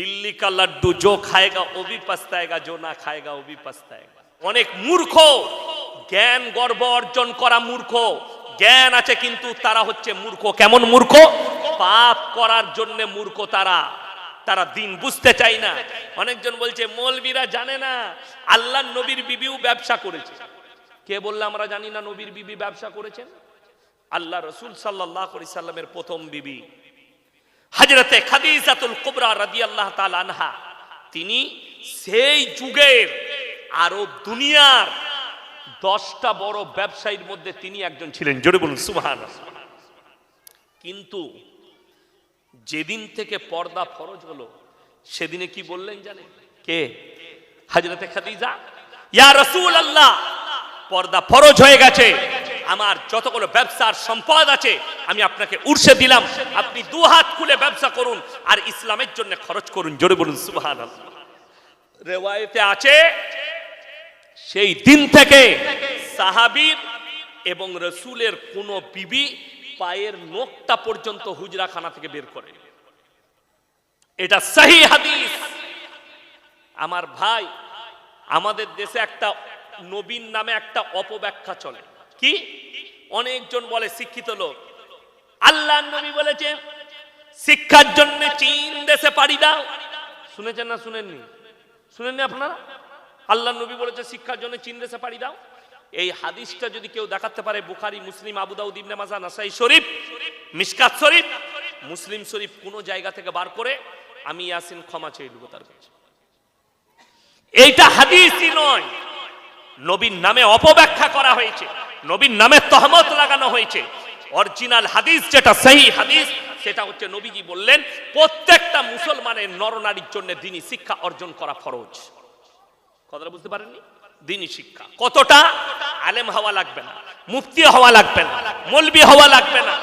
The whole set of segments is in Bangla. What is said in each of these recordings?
दिल्ली का लड्डू जो खाएगा वो भी पछताएगा, जो ना खाएगा वो भी पछताएगा। অনেক মূর্খ, জ্ঞান গর্ব অর্জন করা মূর্খ, জ্ঞান আছে কিন্তু তারা হচ্ছে মূর্খ। কেমন মূর্খ? পাপ করার জন্য মূর্খ তারা, তারা দিন বুঝতে চায় না। অনেকজন বলছে মৌলবীরা জানে না আল্লাহর নবীর বিবিও ব্যবসা করেছে। কে বললে আমরা জানি না নবীর বিবি ব্যবসা করেছেন? আল্লাহ রাসূল সাল্লাল্লাহু আলাইহি সাল্লামের প্রথম বিবি হযরতে খাদিজাতুল কুবরা রাদিয়াল্লাহু তাআলা আনহা, তিনি সেই যুগের আরব দুনিয়ার 10টা বড় ব্যবসায়ীর মধ্যে তিনি একজন ছিলেন। জোরে বলুন সুবহানাল্লাহ। কিন্তু যেদিন থেকে পর্দা ফরজ হলো সেদিনে কি বললেন জানেন? কে? হযরতে খাদিজা, ইয়া রাসূলুল্লাহ, পর্দা ফরজ হয়ে গেছে, আমার যতগুলো ব্যবসার সম্পদ আছে আমি আপনাকে উর্সে দিলাম, আপনি দু হাত খুলে ব্যবসা করুন আর ইসলামের জন্য খরচ করুন। জোরে বলুন সুবহানাল্লাহ। রিওয়ায়েতে আছে সেই দিন থেকে সাহাবীর এবং রাসূলের কোন বিবি পায়ের নখটা পর্যন্ত হুজরাখানা থেকে বের করে। এটা সহিহ হাদিস। আমার ভাই, আমাদের দেশে একটা নবীন নামে একটা অপব্যাখ্যা চলে। কি? অনেকজন বলে শিক্ষিত লোক, আল্লাহর নবী বলেছে শিক্ষার জন্য চীন দেশে পাড়ি দাও। শুনেছেন না শুনেননি? শুনেননি আপনারা? আল্লাহর নবী বলেছে শিক্ষার জন্য চীন দেশে পাড়ি দাও। এই হাদিসটা যদি কেউ দেখাতে পারে বুখারী, মুসলিম, আবু দাউদ, ইবনে মাজাহ, নাসাই শরীফ, মিশকাত শরীফ, মুসলিম শরীফ কোন জায়গা থেকে বার করে আমি ইয়াসিন ক্ষমা চেয়ে নেব তার কাছে। এইটা হাদিসই নয়, নবীর নামে অপব্যাখ্যা করা হয়েছে, নবীর নামে তহমত লাগানো হয়েছে। অরিজিনাল হাদিস যেটা সহিহ হাদিস সেটা হচ্ছে নবীজি বললেন প্রত্যেকটা মুসলমানের নরনারীর জন্য দ্বীনি শিক্ষা অর্জন করা ফরজ। কথাটা বুঝতে পারেননি? দ্বীনি শিক্ষা কতটা? আলেম হওয়া লাগবে না, মুফতি হওয়া লাগবে না, মৌলবি হওয়া লাগবে না,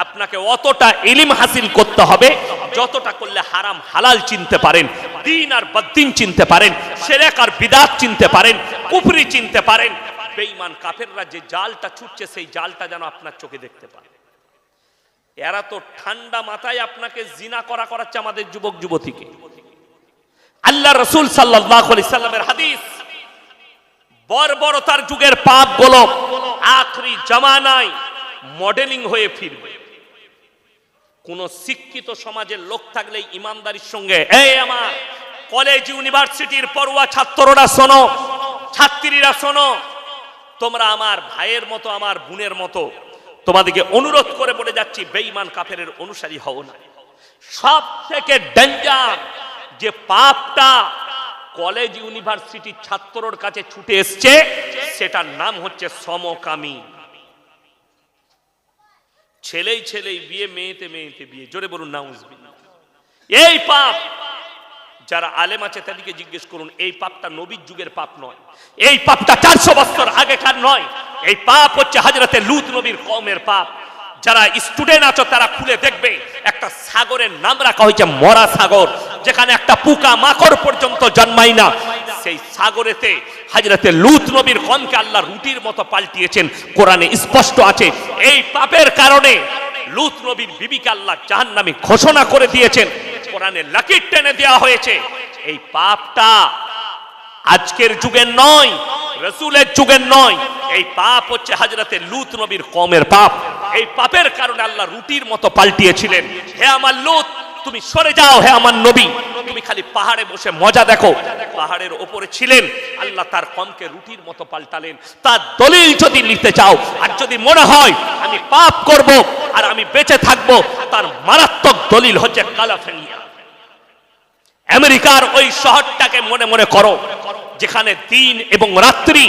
আপনাকে অতটা ইলম হাসিল করতে হবে যতটা করলে হারাম হালাল চিনতে পারেন, দ্বীন আর বদ্দীন চিনতে পারেন, শিরক আর বিদআত চিনতে পারেন, কুফরি চিনতে পারেন। বেঈমান কাফেররা যে জালটা ছুটছে সেই জালটা যেন আপনার চোখে দেখতে পারে। এরা তো ঠান্ডা মাথায় আপনাকে জিনা করাচ্ছে আমাদের যুবক যুবতীকে। আল্লাহ রাসূল সাল্লাল্লাহু আলাইহি সাল্লামের হাদিস, বর্বরতার যুগের পাপগুলো আখরি জামানায় মডেলিং হয়ে ফিরবে। কোন শিক্ষিত সমাজের লোক থাকলে ইমানদারির সঙ্গে, এই আমার কলেজ ইউনিভার্সিটির পড়ুয়া ছাত্ররা শোনো, ছাত্রীরা শোনো, তোমরা আমার ভাইয়ের মতো, আমার বোনের মতো, তোমাদেরকে অনুরোধ করে বলে যাচ্ছি বেঈমান কাফেরের অনুসারী হও না। সব থেকে ডেঞ্জার যে পাপটা কলেজ ইউনিভার্সিটির ছাত্রর কাছে ছুটে এসছে সেটার নাম হচ্ছে সমকামী। ছেলেই ছেলেই বিয়ে, মেয়েতে মেয়েতে বিয়ে। জোরে বলুন নাউজুবিল্লাহ। এই পাপ যারা আলেম আছে তাদেরকে জিজ্ঞেস করুন, এই পাপটা নবীর যুগের পাপ নয়, এই পাপটা 400 বছর আগেকার নয়, এই পাপ হচ্ছে হযরতে লূত নবীর কওমের পাপ। যারা স্টুডেন্ট আছো তারা খুলে দেখবে একটা সাগরের নাম রাখা হয়েছে মরা সাগর, যেখানে একটা পোকা মাকড় পর্যন্ত জন্মায় না। সেই সাগরেতে হযরতে লূত নবীর কওমকে আল্লাহ রুটির মতো পাল্টিয়েছেন, কোরআনে স্পষ্ট আছে। এই পাপের কারণে লূত নবীর বিবিকে আল্লাহ জাহান্নামী ঘোষণা করে দিয়েছেন, কোরআনে লাকির টেনে দেওয়া হয়েছে। এই পাপটা আজকের যুগের নয়, রাসূলের যুগের নয়, এই পাপ হচ্ছে হযরতে লূত নবীর কওমের পাপ। এই পাপের কারণে আল্লাহ রুটির মতো পাল্টিয়েছিলেন, হে আমার লূত তুমি সরে যাও, হে আমার নবী তুমি খালি পাহাড়ে বসে মজা দেখো। পাহাড়ের উপরে ছিলেন, আল্লাহ তার কওমকে রুটির মতো পাল্টালেন। তার দলিল যদি নিতে চাও আর যদি মনে হয় আমি পাপ করব আর আমি বেঁচে থাকবো, তার মারাত্মক দলিল হচ্ছে ক্যালিফোর্নিয়া। আমেরিকার ওই শহরটাকে মনে মনে করো, যেখানে দিন এবং রাত্রি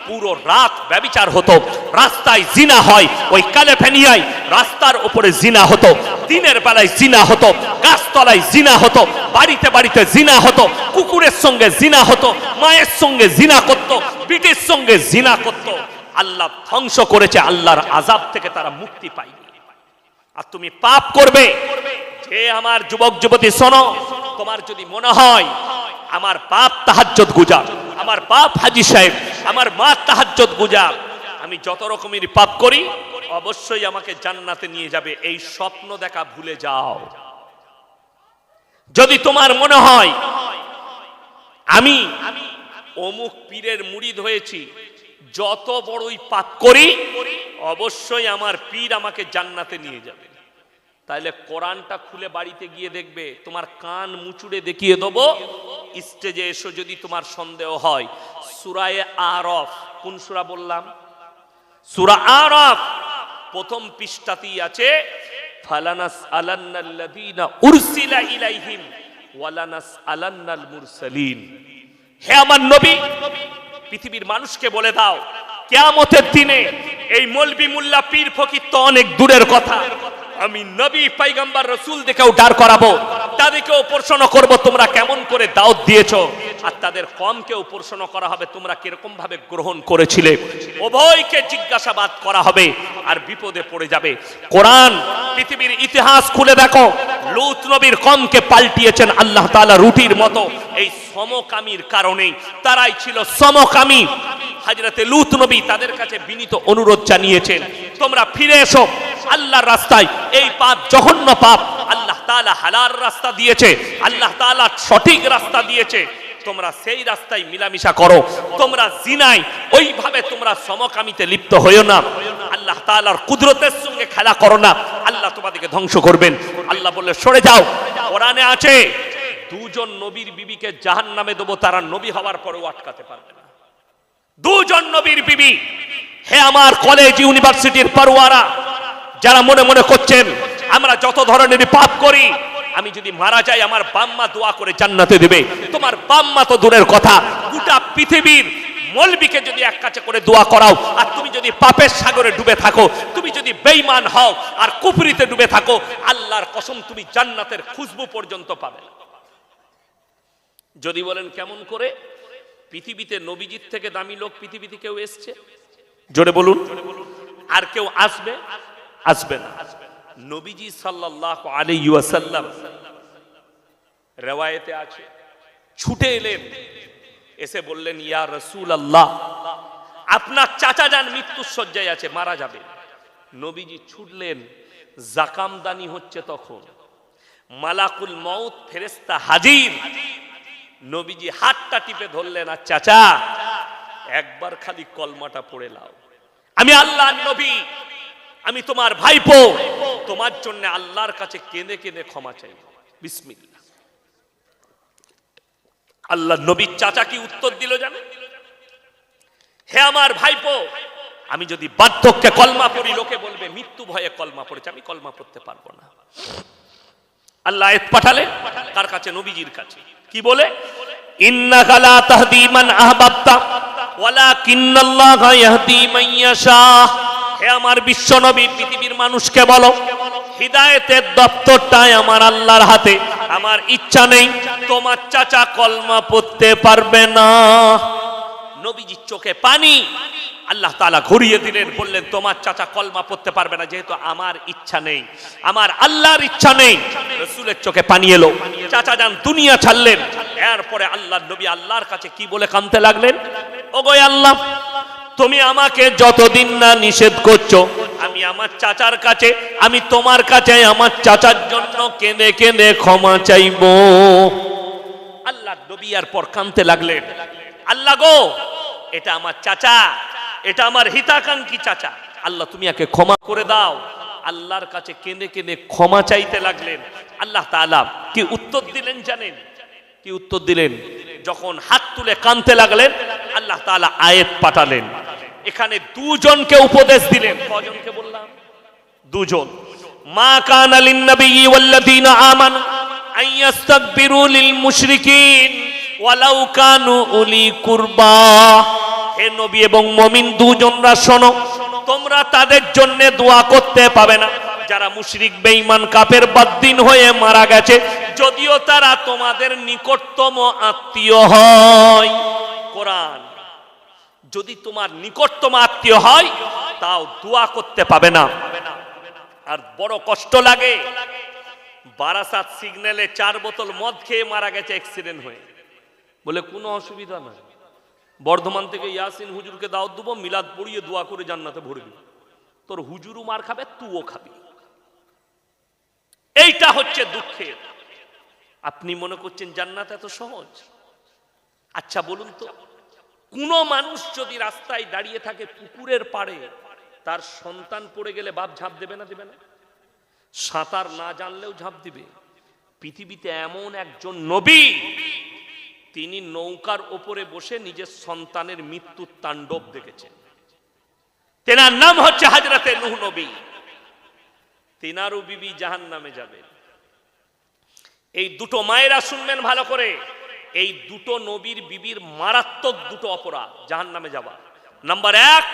পুরো রাত ব্যভিচার হতো, রাস্তায় জিনা হয়। ওই ক্যালিফোর্নিয়ায় রাস্তার উপরে জিনা হতো, দিনের বেলায় জিনা হতো, গাছতলায় জিনা হতো, বাড়িতে বাড়িতে জিনা হতো, কুকুরের সঙ্গে জিনা হতো, মায়ের সঙ্গে জিনা করত, বিটির সঙ্গে জিনা করত। আল্লাহ ধ্বংস করেছে, আল্লাহর আযাব থেকে তারা মুক্তি পায়নি। আর তুমি পাপ করবে। যে আমার যুবক যুবতী শোনো, তোমার যদি মনে হয় আমার বাপ তাহাজ্জুদ গুজার, আমার বাপ হাজী সাহেব, আমার মা তাহাজ্জুদ গুজার, আমি যত রকমের পাপ করি অবশ্যই আমাকে জান্নাতে নিয়ে যাবে, এই স্বপ্ন দেখা ভুলে যাও। যদি তোমার মনে হয় আমি অমুক পীরের মুরিদ হয়েছি, যত বড়ই পাপ করি অবশ্যই আমার পীর আমাকে জান্নাতে নিয়ে যাবে, তাহলে কোরআনটা খুলে বাড়িতে গিয়ে দেখবে, তোমার কান মুচুড়ে দেখিয়ে দেবো। স্টেজে এসো যদি তোমার সন্দেহ হয়, সূরা আরাফ, কোন সূরা বললাম? সূরা আরাফ প্রথম পৃষ্ঠাতেই আছে, ফালানাস আলান্নাল্লাযীনা উরসিলা ইলাইহিম ওয়ালানাস আলান্নাল মুরসালিন। হে আমার নবী, পৃথিবীর মানুষকে বলে দাও, কিয়ামতের দিনে এই মৌলবি মুল্লা পীর ফকির তো অনেক দূরের কথা, আমি নবী পয়গম্বর রাসূল দেখেও দাঁড় করাবো, তাদেরকেও প্রশ্ন করব তোমরা কেমন করে দাওয়াত দিয়েছো, আর তাদের কমকেও প্রশ্ন করা হবে তোমরা কিরকম ভাবে গ্রহণ করেছিলে, উভয়কে জিজ্ঞাসাবাদ করা হবে আর বিপদে পড়ে যাবে। কোরআন পৃথিবীর ইতিহাস খুলে দেখো, লূত নবীর কমকে পাল্টিয়েছেন আল্লাহ তাআলা রুটির মতো। এই সমকামীর কারণেই, তারাই ছিল সমকামী। হযরতে লূত নবী তাদের কাছে বিনীত অনুরোধ জানিয়েছেন, তোমরা ফিরে এসো আল্লাহর রাস্তায়, এই পাপ জঘন্য পাপ, আল্লাহ তাআলা হালাল রাস্তা দিয়েছে, আল্লাহ তাআলা সঠিক রাস্তা দিয়েছে, তোমরা সেই রাস্তায় মিলামিশা করো, তোমরা জিনায় ওইভাবে তোমরা সমকামীতে লিপ্ত হইও না, আল্লাহ তাআলার কুদরতের সঙ্গে খেলা করো না, আল্লাহ তোমাদেরকে ধ্বংস করবেন। আল্লাহ বললে সরে যাও। কোরআনে আছে দুজন নবীর বিবিকে জাহান্নামে দেবো, তারা নবী হওয়ার পরেও আটকাতে পারবে না। দুজন নবীর বিবি। হে আমার কলেজ ইউনিভার্সিটির পড়ুয়ারা, যারা মনে মনে করছেন আমরা যত ধরনের পাপ করি, আমি যদি মারা যাই আমার বাম্মা দোয়া করে জান্নাতে দেবে, তোমার বাম্মা তো দূরের কথা, গোটা পৃথিবীর মৌলবীকে যদি এক কাছে করে দোয়া করাও, আর তুমি যদি পাপের সাগরে ডুবে থাকো, তুমি যদি বেঈমান হও আর কুফরিতে ডুবে থাকো, আল্লাহর কসম তুমি জান্নাতের খুশবু পর্যন্ত পাবে না। যদি বলেন কেমন করে, পৃথিবীতে নবীজির থেকে দামি লোক পৃথিবীতে কেউ এসছে? জোরে বলুন। আর কেউ আসবে? আসবে না। নবীজি সাল্লাল্লাহু আলাইহি ওয়াসাল্লাম riwayate আছে, ছুটে এলেন, এসে বললেন, ইয়া রাসূলুল্লাহ, আপনার চাচা যান মৃত্যুর শয্যায় আছে, মারা যাবে। নবীজি ছুটলেন, জাকামদানি হচ্ছে তখন, মালাকুল মউত ফেরেশতা হাজির। নবীজি হাতটা টিপে ধরলেন, আর চাচা একবার খালি কলমাটা পড়ে লাও, আমি আল্লাহর নবী, আমি তোমার ভাইপো, তোমার জন্য আল্লাহর কাছে কেঁদে কেঁদে ক্ষমা চাই, বিসমিল্লাহ। আল্লাহর নবীর চাচা কি উত্তর দিল জানেন? হে আমার ভাইপো, আমি যদি বার্ধক্যে কলমা পড়ি লোকে বলবে মৃত্যু ভয়ে কলমা পড়েছে, আমি কলমা পড়তে পারবো না। আল্লাহ আয়াত পাঠালেন কার কাছে? নবীজির কাছে। কি বলে? ইন্নাকা লা তাহদি মান আহবাবতা ওয়ালাকিন্নাল্লাহা ইয়াহদি মান ইয়াশা। হে আমার বিশ্ব নবী, পৃথিবীর মানুষকে বলো, হিদায়াতের দপ্তরটাই আমার আল্লাহর হাতে, আমার ইচ্ছা নেই তোমার চাচা কলমা পড়তে পারবে না। নবীজির চোখে পানি, আল্লাহ তাআলা ঘুরিয়ে দিলেন, বললেন তোমার চাচা কলমা পড়তে পারবে না, যেহেতু আমার ইচ্ছা নেই, আমার আল্লাহর ইচ্ছা নেই। রাসূলের চোখে পানি এলো, চাচা যান দুনিয়া ছাড়লেন। এরপরে আল্লাহর নবী আল্লাহর কাছে কি বলে কাঁদতে লাগলেন? ওগো আল্লাহ, তুমি আমাকে যতদিন না নিষেধ করছো, আমি আমার চাচার কাছে, আমি তোমার কাছে আমার চাচার জন্য কেঁদে কেঁদে ক্ষমা চাইবো। আল্লাহ নবী আর পর কাঁদতে লাগলেন, আল্লাহ গো, এটা আমার চাচা, এটা আমার হিতাকাঙ্ক্ষী চাচা, আল্লাহ তুমি একে ক্ষমা করে দাও। আল্লাহর কাছে কেঁদে কেঁদে ক্ষমা চাইতে লাগলেন। আল্লাহ তাআলা কি উত্তর দিলেন জানেন? কি উত্তর দিলেন? যখন হাত তুলে কাঁদতে লাগলেন, আল্লাহ তাআলা আয়াত পাঠালেন, এখানে দুজনকে উপদেশ দিলেন। কজনকে বললাম? দুজন। মা কানা লিন নবিয়্যি ওয়াল্লাযীনা আমানু আইয়াস্তাগফিরু লিল মুশরিকিন ওয়ালাউ কানু উলি কুরবা। হে নবী এবং মুমিন দুজনরা শোনো, তোমরা তাদের জন্য দোয়া করতে পাবে না যারা মুশরিক বেঈমান কাফের বাদ্দিন হয়ে মারা গেছে, যদিও তারা তোমাদের নিকটতম আত্মীয় হয়। কোরআন, যদি তোমার নিকটতম আত্মীয় হয় তাও দোয়া করতে পাবে না। আর বড় কষ্ট লাগে, বারাসাত সিগন্যালে 4 বোতল মদ খেয়ে মারা গেছে অ্যাক্সিডেন্ট হয়ে, বলে কোনো অসুবিধা নাই, বর্ধমান থেকে ইয়াসিন হুজুরকে দাওয়াত দেবো, মিলাদ পড়িয়ে দোয়া করে জান্নাতে ভরবি, তোর হুজুরও মার খাবে, তুইও খাবি। এইটা হচ্ছে দুঃখের। আপনি মনে করছেন জান্নাত এত সহজ? আচ্ছা বলুন তো, কোন মানুষ যদি রাস্তায় দাঁড়িয়ে থাকে পুকুরের পাড়ে, তার সন্তান পড়ে গেলে বাপ ঝাঁপ দেবে না দেবে না? সাঁতার না জানলেও ঝাঁপ দিবে। পৃথিবীতে এমন একজন নবী, তিনি নৌকার ওপরে বসে নিজের সন্তানের মৃত্যুর তাণ্ডব দেখেছেন। তেনার নাম হচ্ছে হযরতে নূহ নবী। তেনারও বিবি জাহান্নামে যাবে। এই দুটো মায়েরা শুনবেন ভালো করে, এই দুটো নবীর বিবির মারাত্মক দুটো অপরাধ, জাহান্নামে যাওয়া। নাম্বার 1,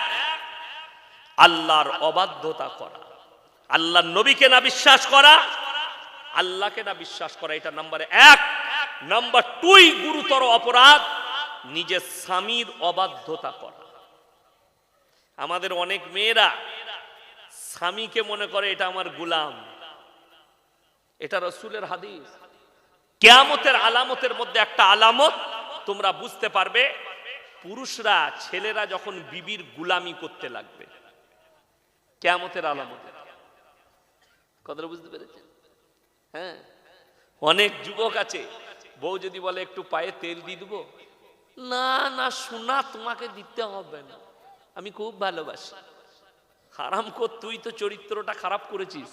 আল্লাহর অবাধ্যতা করা, আল্লাহর নবীকে না বিশ্বাস করা, আল্লাহকে না বিশ্বাস করা, এটা নাম্বার 1। নাম্বার 2, গুরুতর অপরাধ, নিজের স্বামীর অবাধ্যতা করা। আমাদের অনেক মেয়েরা স্বামীকে মনে করে এটা আমার গোলাম। এটা রাসূলের হাদিস। কিয়ামতের আলামতের মধ্যে একটা আলামত তোমরা বুঝতে পারবে, পুরুষরা ছেলেরা যখন বিবির গোলামি করতে লাগবে। কিয়ামতের আলামত, কথাটা বুঝতে পেরেছেন? হ্যাঁ, অনেক যুবক আছে, বউ যদি বলে একটু পায়ে তেল দিয়ে দেবো, না না সোনা তোমাকে দিতে হবে না, আমি খুব ভালোবাসি। হারামখোর, তুই তো চরিত্রটা খারাপ করেছিস।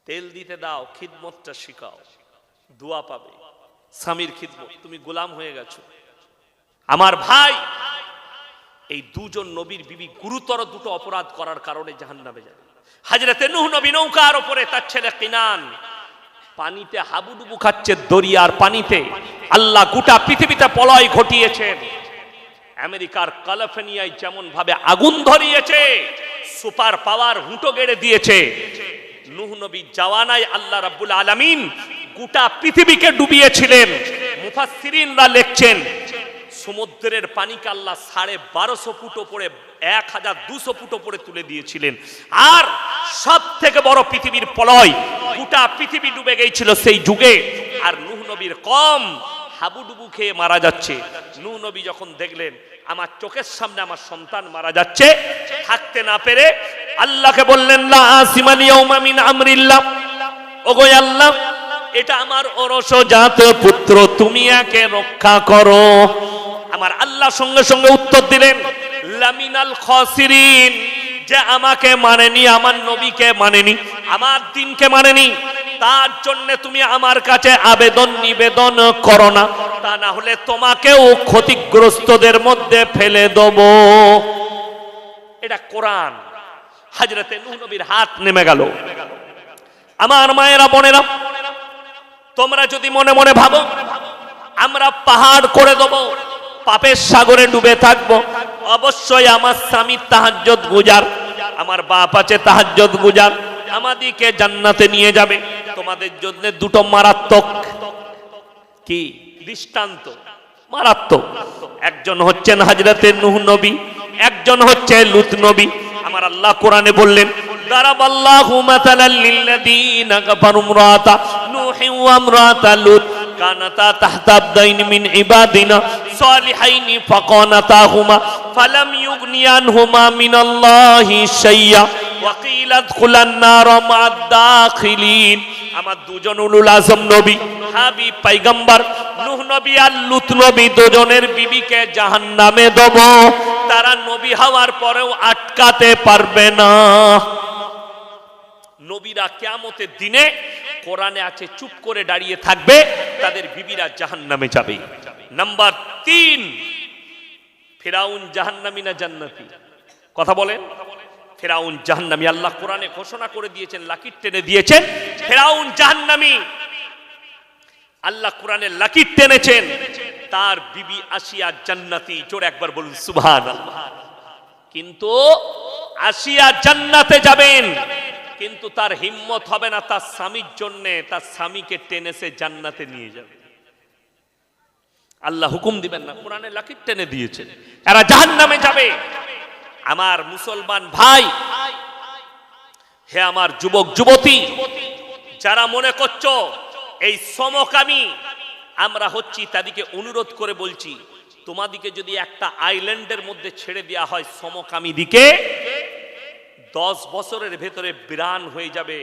তেল দিতে দাও, খিদমতটা শিখাও, দোয়া পাবে, স্বামীর খিদমত। তুমি গোলাম হয়ে গেছো। আমার ভাই, এই দুজন নবীর বিবি গুরুতর দুটো অপরাধ করার কারণে জাহান্নামে যাবে। হযরতে নূহ নবী নৌকার উপরে, তার ছেলে কিনান পানিতে হাবুডুবু খাচ্ছে, দরিয়ার পানিতে। আল্লাহ গোটা পৃথিবীতে প্রলয় ঘটিয়েছেন। আমেরিকার ক্যালিফোর্নিয়ায় যেমন ভাবে আগুন ধরিয়েছে, সুপার পাওয়ার হুঁটো গেড়ে দিয়েছে, নূহ নবী জাওয়ানায় আল্লাহ রাব্বুল আলামিন গোটা পৃথিবীকে ডুবিয়েছিলেন। মুফাসসিরিনরা লিখছেন, সমুদ্রের পানিকে আল্লাহ 1250 ফুট উপরে, 1200 ফুট উপরে তুলে দিয়েছিলেন। আর সব থেকে বড় পৃথিবীর প্রলয়, গোটা পৃথিবী ডুবে গিয়েছিল সেই যুগে। আর নূহ নবীর কম হাবুডুবু খেয়ে মারা যাচ্ছে। নূহ নবী যখন দেখলেন আমার চোখের সামনে আমার সন্তান মারা যাচ্ছে, থাকতে না পেরে আল্লাহকে বললেন, লা আসিমাল ইয়াউমা মিন আমরিল্লাহ, ওগো আল্লাহ, এটা আমার ওরসজাত পুত্র, তুমি একে রক্ষা করো। আমার আল্লাহ সঙ্গে সঙ্গে উত্তর দিলেন, লামিনাল খাসিরিন, যে আমাকে মানেনি, আমার নবীকে মানেনি, আমার দ্বীনকে মানেনি, তার জন্য তুমি আমার কাছে আবেদন নিবেদন করো না, তা না হলে তোমাকেও ক্ষতিগ্রস্তদের মধ্যে ফেলে দেব। এটা কোরআন। হযরতে নূহ নবীর হাত নেমে গেল। আমার মায়েরা বোনেরা, তোমরা যদি মনে মনে ভাবো আমরা পাহাড় করে দেব, পাপের সাগরে ডুবে থাকবো, অবশ্যই আমার স্বামী তাহাজ্জুদ গুজার, আমার বাপ আছে তাহাজ্জুদ গুজার, আমাদেরকে জান্নাতে নিয়ে যাবে। তোমাদের জন্য দুটো মারাত্মক কি দৃষ্টান্ত, মারাত্মক। একজন হচ্ছেন হযরতে নূহ নবী, একজন হচ্ছে লূত নবী। আমার আল্লাহ কোরআনে বললেন, দারাবাল্লাহু মাতালাল লিল্লাযীনা কাফারু ইমরাতা নূহি ওয়া ইমরাতা লূত কানাতা তাহতা আবদাইন মিন ইবাদিনা সালিহাইনি ফাকানাতাহুমা ফালাম ইউগনিয়ানহুমা মিনাল্লাহি শাইয়্যা ওয়া কিলা আদখুলান নার মা'আদ দাখিলিন। আমার দুজন উলুল আযম নবী, হাবিব পয়গম্বর নূহ নবী আর লূত নবী, দুজনের বিবিকে জাহান্নামে দেব। তারা নবী হওয়ার পরেও আটকাতে পারবে না। নবীরা কিয়ামতের দিনে, কোরআনে আছে, চুপ করে দাঁড়িয়ে থাকবে, তাদের বিবিরা জাহান্নামে যাবে। নাম্বার 3, ফিরাউন জাহান্নামী না জান্নাতি? কথা বলেন। ফিরাউন জাহান্নামী। আল্লাহ কোরআনে ঘোষণা করে দিয়েছেন, লাকির টেনে দিয়েছেন, ফিরাউন জাহান্নামী। আল্লাহ কোরআনে লাকির টেনেছেন, তার বিবি আসিয়া জান্নাতি। জোরে একবার বলুন সুবহানাল্লাহ। কিন্তু আসিয়া জান্নাতে যাবেন, কিন্তু তার হিম্মত হবে না তার স্বামীর জন্য তার স্বামীকে টেনেছে জান্নাতে নিয়ে যাবে। আল্লাহ হুকুম দিবেন না, কোরআনে লাকির টেনে দিয়েছেন, এরা জাহান্নামে যাবে। আমার মুসলমান ভাই, হে আমার যুবক যুবতী, যারা মনে করছো এই সমকামী আমরা হচ্ছি, তাদেরকে অনুরোধ করে বলছি, তোমাদিকে যদি একটা আইল্যান্ডের মধ্যে ছেড়ে দেওয়া হয় সমকামী দিকে, 10 বছরের ভেতরে বিরান হয়ে যাবে।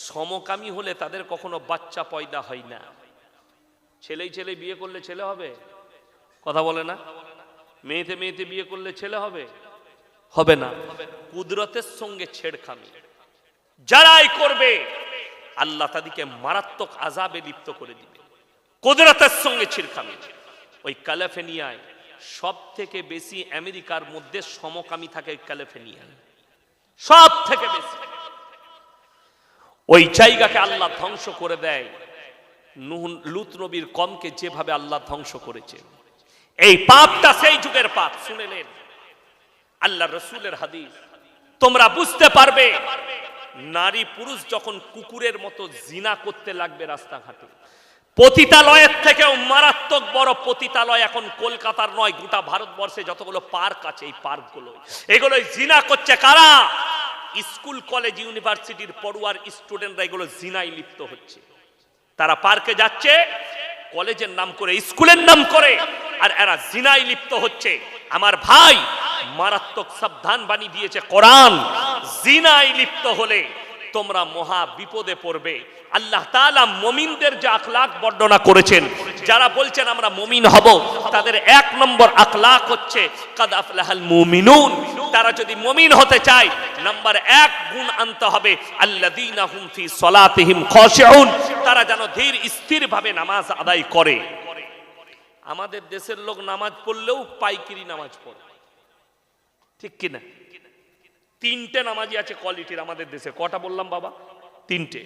সমকামী হলে তাদের কখনো বাচ্চা পয়দা হয় না। ছেলেই ছেলে বিয়ে করলে ছেলে হবে? কথা বলে না। মেয়েতে মেয়েতে বিয়ে করলে ছেলে হবে? হবে না। কুদরতের সঙ্গে ছেড়খামি যারাই করবে আল্লাহ তাদেরকে মারাত্মক আযাবে লিপ্ত করে দিবে। কুদরতের সঙ্গে ছেড়খামি। ওই ক্যালিফোর্নিয়ায় সব থেকে বেশি আমেরিকার মধ্যে সমকামী থাকে ক্যালিফোর্নিয়ায়, সব থেকে বেশি। ওই জায়গাকে আল্লাহ ধ্বংস করে দেয় লূত নবীর কওমকে যেভাবে আল্লাহ ধ্বংস করেছে। এই পাপটা সেই যুগের পাপ। শুনেলেন আল্লাহ রাসূলের হাদিস, তোমরা বুঝতে পারবে নারী পুরুষ যখন কুকুরের মতো জিনা করতে লাগবে রাস্তাঘাটে, পতিতালয়ের থেকেও মারাত্মক বড় পতিতালয় এখন কলকাতার নয়, গোটা ভারতবর্ষে যতগুলো পার্ক আছে এই পার্কগুলো, এগুলোই জিনা করছে। কারা? স্কুল কলেজ ইউনিভার্সিটির পড়ুয়ার স্টুডেন্টরা এগুলো জিনায় লিপ্ত হচ্ছে। তারা পার্কে যাচ্ছে কলেজের নাম করে, স্কুলের নাম করে, আর এরা জিনায় লিপ্ত হচ্ছে। আমার ভাই, মারাত্মক সাবধান বাণী দিয়েছে কোরআন। জিনায় লিপ্ত হলে তোমরা মহা বিপদে পড়বে। আল্লাহ তাআলা মুমিনদের যে আখলাক বর্ণনা করেছেন, যারা বলছেন আমরা মুমিন হব, তাদের এক নম্বর আখলাক হচ্ছে কাদ আফলাহাল মুমিনুন। তারা যদি মুমিন হতে চায়, নাম্বার এক গুণ আনতে হবে আল্লাযীনা হুম ফি সলাতিহিম খাশিউন। তারা যেন ধীর স্থির ভাবে নামাজ আদায় করে। আমাদের দেশের লোক নামাজ পড়লেও পাইকিরি নামাজ পড়ে, ঠিক কিনা? তিনটে নামাজি আছে কোয়ালিটির আমাদের দেশে। কটা বললাম বাবা? তিনটে।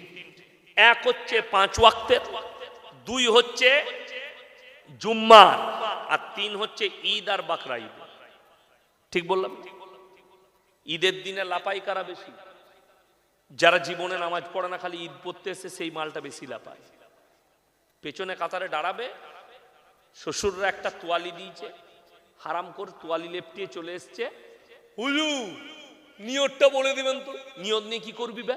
এক হচ্ছে 5 ওয়াক্তের, 2 হচ্ছে জুম্মার, আর 3 হচ্ছে ঈদ আর বাকরা ঈদ। ঠিক বললাম? ঈদের দিনে লাপাই কারা বেশি? যারা জীবনে নামাজ পড়ে না, খালি ঈদ পড়তে এসে সেই মালটা বেশি লাপায়। পেছনে কাতারে দাঁড়াবে, শ্বশুররা একটা তোয়ালি দিয়েছে, হারাম করে তোয়ালি লেপটিয়ে চলে এসছে, হুজুর নিয়তটা বলে দিবেন তো। নিয়ত নিয়ে কি করবি বে?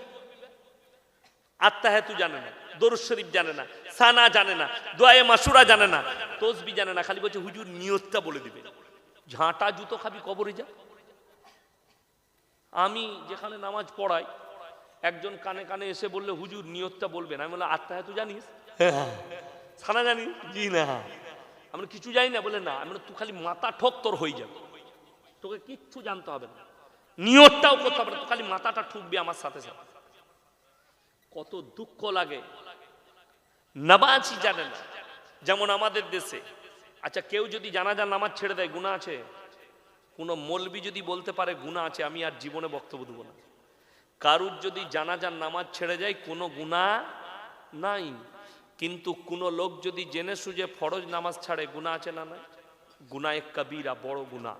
আত্তাহিয়াতু জানে না, দরুদ শরীফ জানে না, সানা জানে না, দোয়ায়ে মাসুরা জানে না, তাসবিহ জানে না, খালি বলছে হুজুর নিয়তটা বলে দিবে। ঝাঁটা জুতো খাবি, কবরে যা। আমি যেখানে নামাজ পড়াই, একজন কানে কানে এসে বললে হুজুর নিয়তটা বলবেন। আমি বললাম আত্তাহিয়াতু জানিস? সানা জানিস? জি না। আমরা কিছু জানি না। বলে না। আমি বললাম তুই খালি মাথা ঠক, তোর হয়ে যাবে, তোকে কিচ্ছু জানতে হবে না, নিয়তটাও করতে হবে না, তুই খালি মাথাটা ঠুকবি আমার সাথে সাথে। কত দুঃখ লাগে, নামাজই জানে না। যেমন আমাদের দেশে, আচ্ছা কেউ যদি জানাজার নামাজ ছেড়ে দেয় গুনাহ আছে? কোন মৌলবি যদি বলতে পারে গুনাহ আছে, আমি আর জীবনে বক্তব্য দেব না। কারুর যদি জানাজার নামাজ ছেড়ে যায় কোনো গুনাহ নাই, কিন্তু কোন লোক যদি জেনে সুঝে ফরজ নামাজ ছাড়ে গুনাহ আছে না নাই? গুনাহে কবিরা, বড় গুনাহ।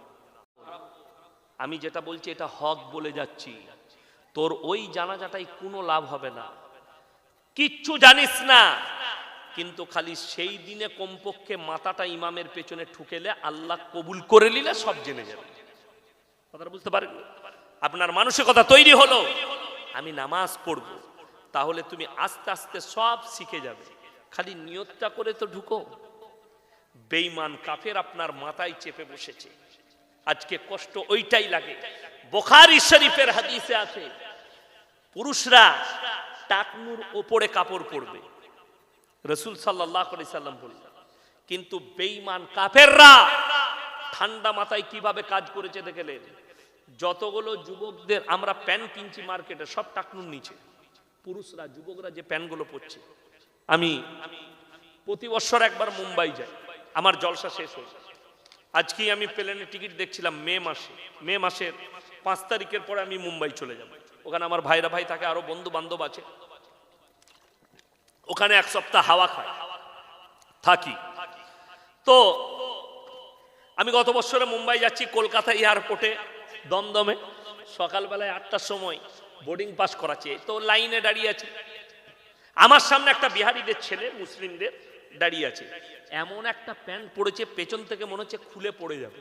আমি যেটা বলছি এটা হক বলে যাচ্ছি। তোর ওই জানাজাটাই কোনো লাভ হবে না, কিচ্ছু জানিস না, কিন্তু খালি সেই দিনে কমপক্ষে মাথাটা ইমামের পেছনে ঠুকেলে আল্লাহ কবুল করে নিলে সব জেনে যাবে। কথাটা বুঝতে পারেন? আপনার মানসিকতা তৈরি হলো আমি নামাজ পড়ব, তাহলে তুমি আস্তে আস্তে সব শিখে যাবে। খালি নিয়তটা করে তো ঢুকো। বেঈমান কাফের আপনার মাথায় চেপে বসেছে। আজকে কষ্ট ওইটাই লাগে। বুখারী শরীফের হাদিসে আছে পুরুষরা টাকনুর উপরে কাপড় পরবে, রাসূল সাল্লাল্লাহু আলাইহি সাল্লাম বললেন। কিন্তু বেঈমান কাফেররা ঠান্ডা মাথায় কিভাবে কাজ করেছে দেখলেন? যতগুলো যুবকদের আমরা প্যান্ট কিনছি মার্কেটে, সব টাকনুর নিচে। পুরুষরা, যুবকরা যে প্যান্টগুলো পরছে, আমি প্রতি বছর একবার মুম্বাই যাই, আমার জলসা শেষ হয়ে যায়। আজকে আমি প্লেনের টিকিট দেখছিলাম মে মাসের 5 তারিখের পরে আমি মুম্বাই চলে যাব। ওখানে আমার ভাইরা ভাই থাকে, আরো বন্ধু বান্ধব আছে। ওখানে 1 সপ্তাহ হাওয়া খায় থাকি। তো আমি গত বছরে মুম্বাই যাচ্ছি, কলকাতা এয়ারপোর্টে দমদমে সকালবেলায় 8টার সময় বোর্ডিং পাস করাচ্ছে। তো লাইনে দাঁড়িয়ে আছে, আমার সামনে একটা বিহারিদের ছেলে, মুসলিমদের দাঁড়িয়ে আছে। এমন একটা প্যান্ট পরেছে, পেছন থেকে মনে হচ্ছে খুলে পড়ে যাবে।